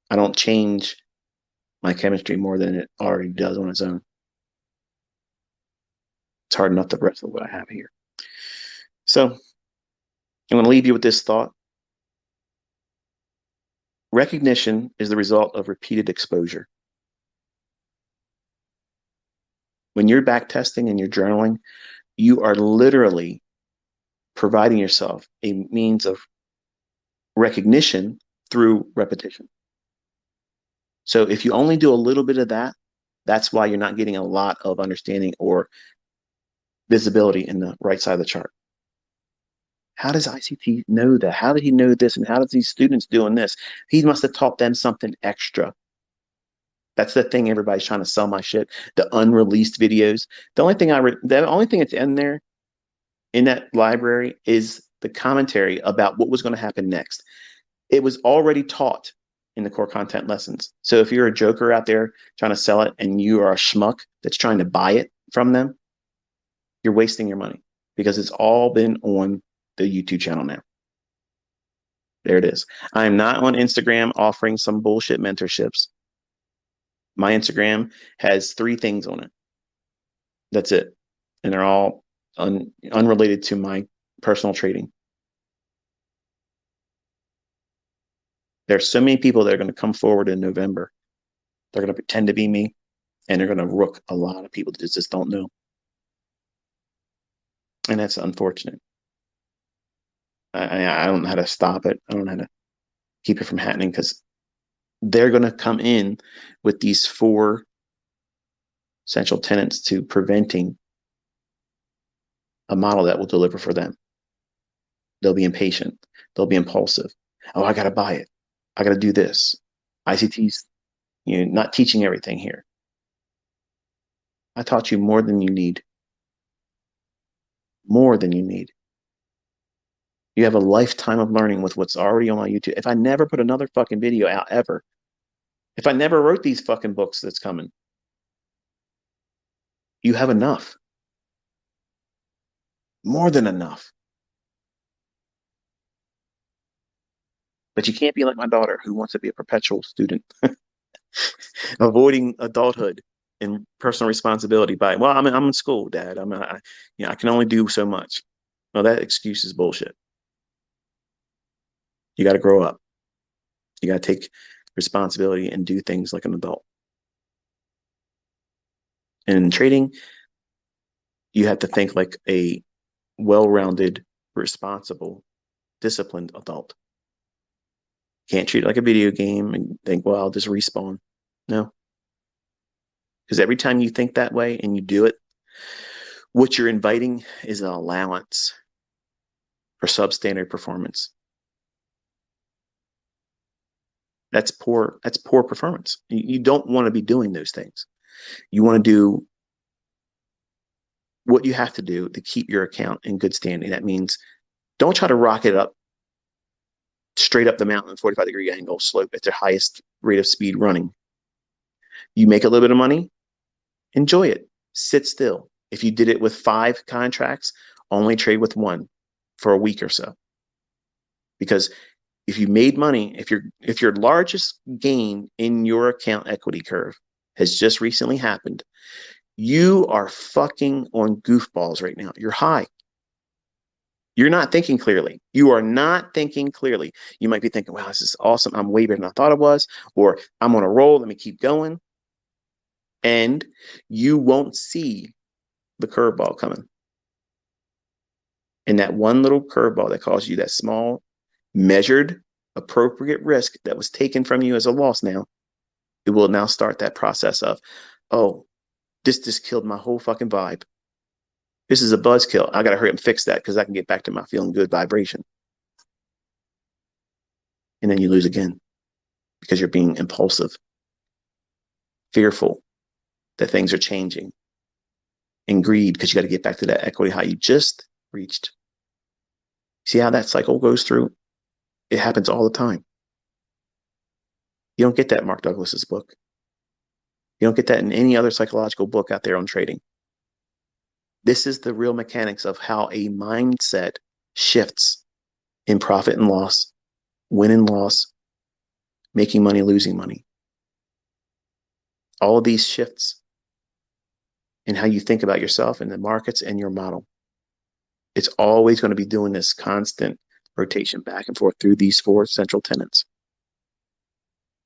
I don't change my chemistry more than it already does on its own. It's hard enough to wrestle what I have here. So I'm going to leave you with this thought. Recognition is the result of repeated exposure. When you're back testing and you're journaling, you are literally providing yourself a means of recognition through repetition. So if you only do a little bit of that, that's why you're not getting a lot of understanding or visibility in the right side of the chart. How does ICT know that? How did he know this? And how does these students doing this? He must have taught them something extra. That's the thing everybody's trying to sell my shit. The unreleased videos. The only thing that's in there in that library is the commentary about what was going to happen next. It was already taught in the core content lessons. So if you're a joker out there trying to sell it and you are a schmuck that's trying to buy it from them, you're wasting your money, because it's all been on the YouTube channel now. There it is. I'm not on Instagram offering some bullshit mentorships. My Instagram has 3 things on it. That's it. And they're all unrelated to my personal trading. There's so many people that are going to come forward in November. They're going to pretend to be me, and they're going to rook a lot of people that just don't know. And that's unfortunate. I don't know how to stop it. I don't know how to keep it from happening, because they're going to come in with these 4 central tenets to preventing a model that will deliver for them. They'll be impatient. They'll be impulsive. Oh, I got to buy it. I got to do this. ICT's not teaching everything here. I taught you more than you need. More than you need. You have a lifetime of learning with what's already on my YouTube. If I never put another fucking video out ever, If I never wrote these fucking books that's coming, you have enough, more than enough. But you can't be like my daughter who wants to be a perpetual student, avoiding adulthood and personal responsibility by, well, I'm in school, Dad. I can only do so much. Well, that excuse is bullshit. You got to grow up. You got to take responsibility and do things like an adult. And in trading, you have to think like a well-rounded, responsible, disciplined adult. Can't treat it like a video game and think, well, I'll just respawn. No, because every time you think that way and you do it, what you're inviting is an allowance for substandard performance. That's poor. That's poor performance. You don't want to be doing those things. You want to do what you have to do to keep your account in good standing. That means don't try to rocket up straight up the mountain, 45-degree angle slope at the highest rate of speed running. You make a little bit of money, enjoy it. Sit still. If you did it with 5 contracts, only trade with 1 for a week or so. Because if you made money, if your largest gain in your account equity curve has just recently happened, you are fucking on goofballs right now. You're high. You're not thinking clearly. You are not thinking clearly. You might be thinking, wow, this is awesome. I'm way better than I thought it was. Or I'm on a roll. Let me keep going. And you won't see the curveball coming. And that one little curveball that caused you that small, measured, appropriate risk that was taken from you as a loss now, it will now start that process of, oh, this just killed my whole fucking vibe. This is a buzzkill. I got to hurry up and fix that because I can get back to my feeling good vibration. And then you lose again because you're being impulsive, fearful that things are changing, and greed because you got to get back to that equity high you just reached. See how that cycle goes through? It happens all the time. You don't get that in Mark Douglas's book. You don't get that in any other psychological book out there on trading. This is the real mechanics of how a mindset shifts in profit and loss, win and loss, making money, losing money. All of these shifts in how you think about yourself and the markets and your model. It's always going to be doing this constant rotation back and forth through these 4 central tenets.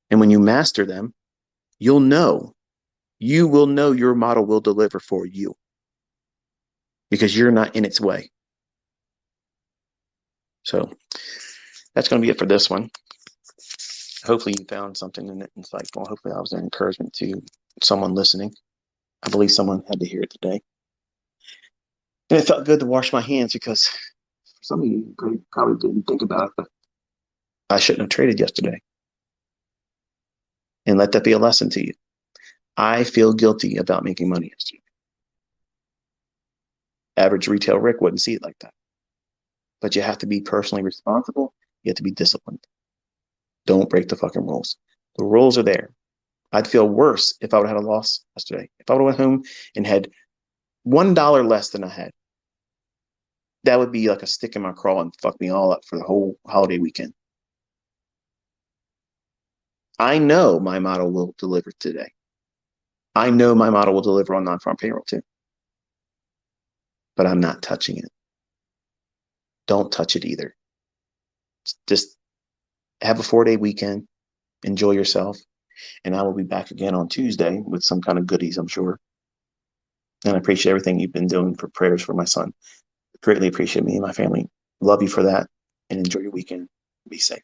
And when you master them, you will know your model will deliver for you because you're not in its way. So that's going to be it for this one. Hopefully you found something in it insightful. Hopefully I was an encouragement to someone listening. I believe someone had to hear it today. And it felt good to wash my hands because some of you probably didn't think about it, but I shouldn't have traded yesterday. And let that be a lesson to you. I feel guilty about making money yesterday. Average retail Rick wouldn't see it like that. But you have to be personally responsible. You have to be disciplined. Don't break the fucking rules. The rules are there. I'd feel worse if I would have had a loss yesterday. If I would have went home and had $1 less than I had, that would be like a stick in my craw and fuck me all up for the whole holiday weekend. I know my model will deliver today. I know my model will deliver on non-farm payroll too. But I'm not touching it. Don't touch it either. Just have a 4-day weekend. Enjoy yourself. And I will be back again on Tuesday with some kind of goodies, I'm sure. And I appreciate everything you've been doing for prayers for my son. Greatly appreciate me and my family. Love you for that. And enjoy your weekend. Be safe.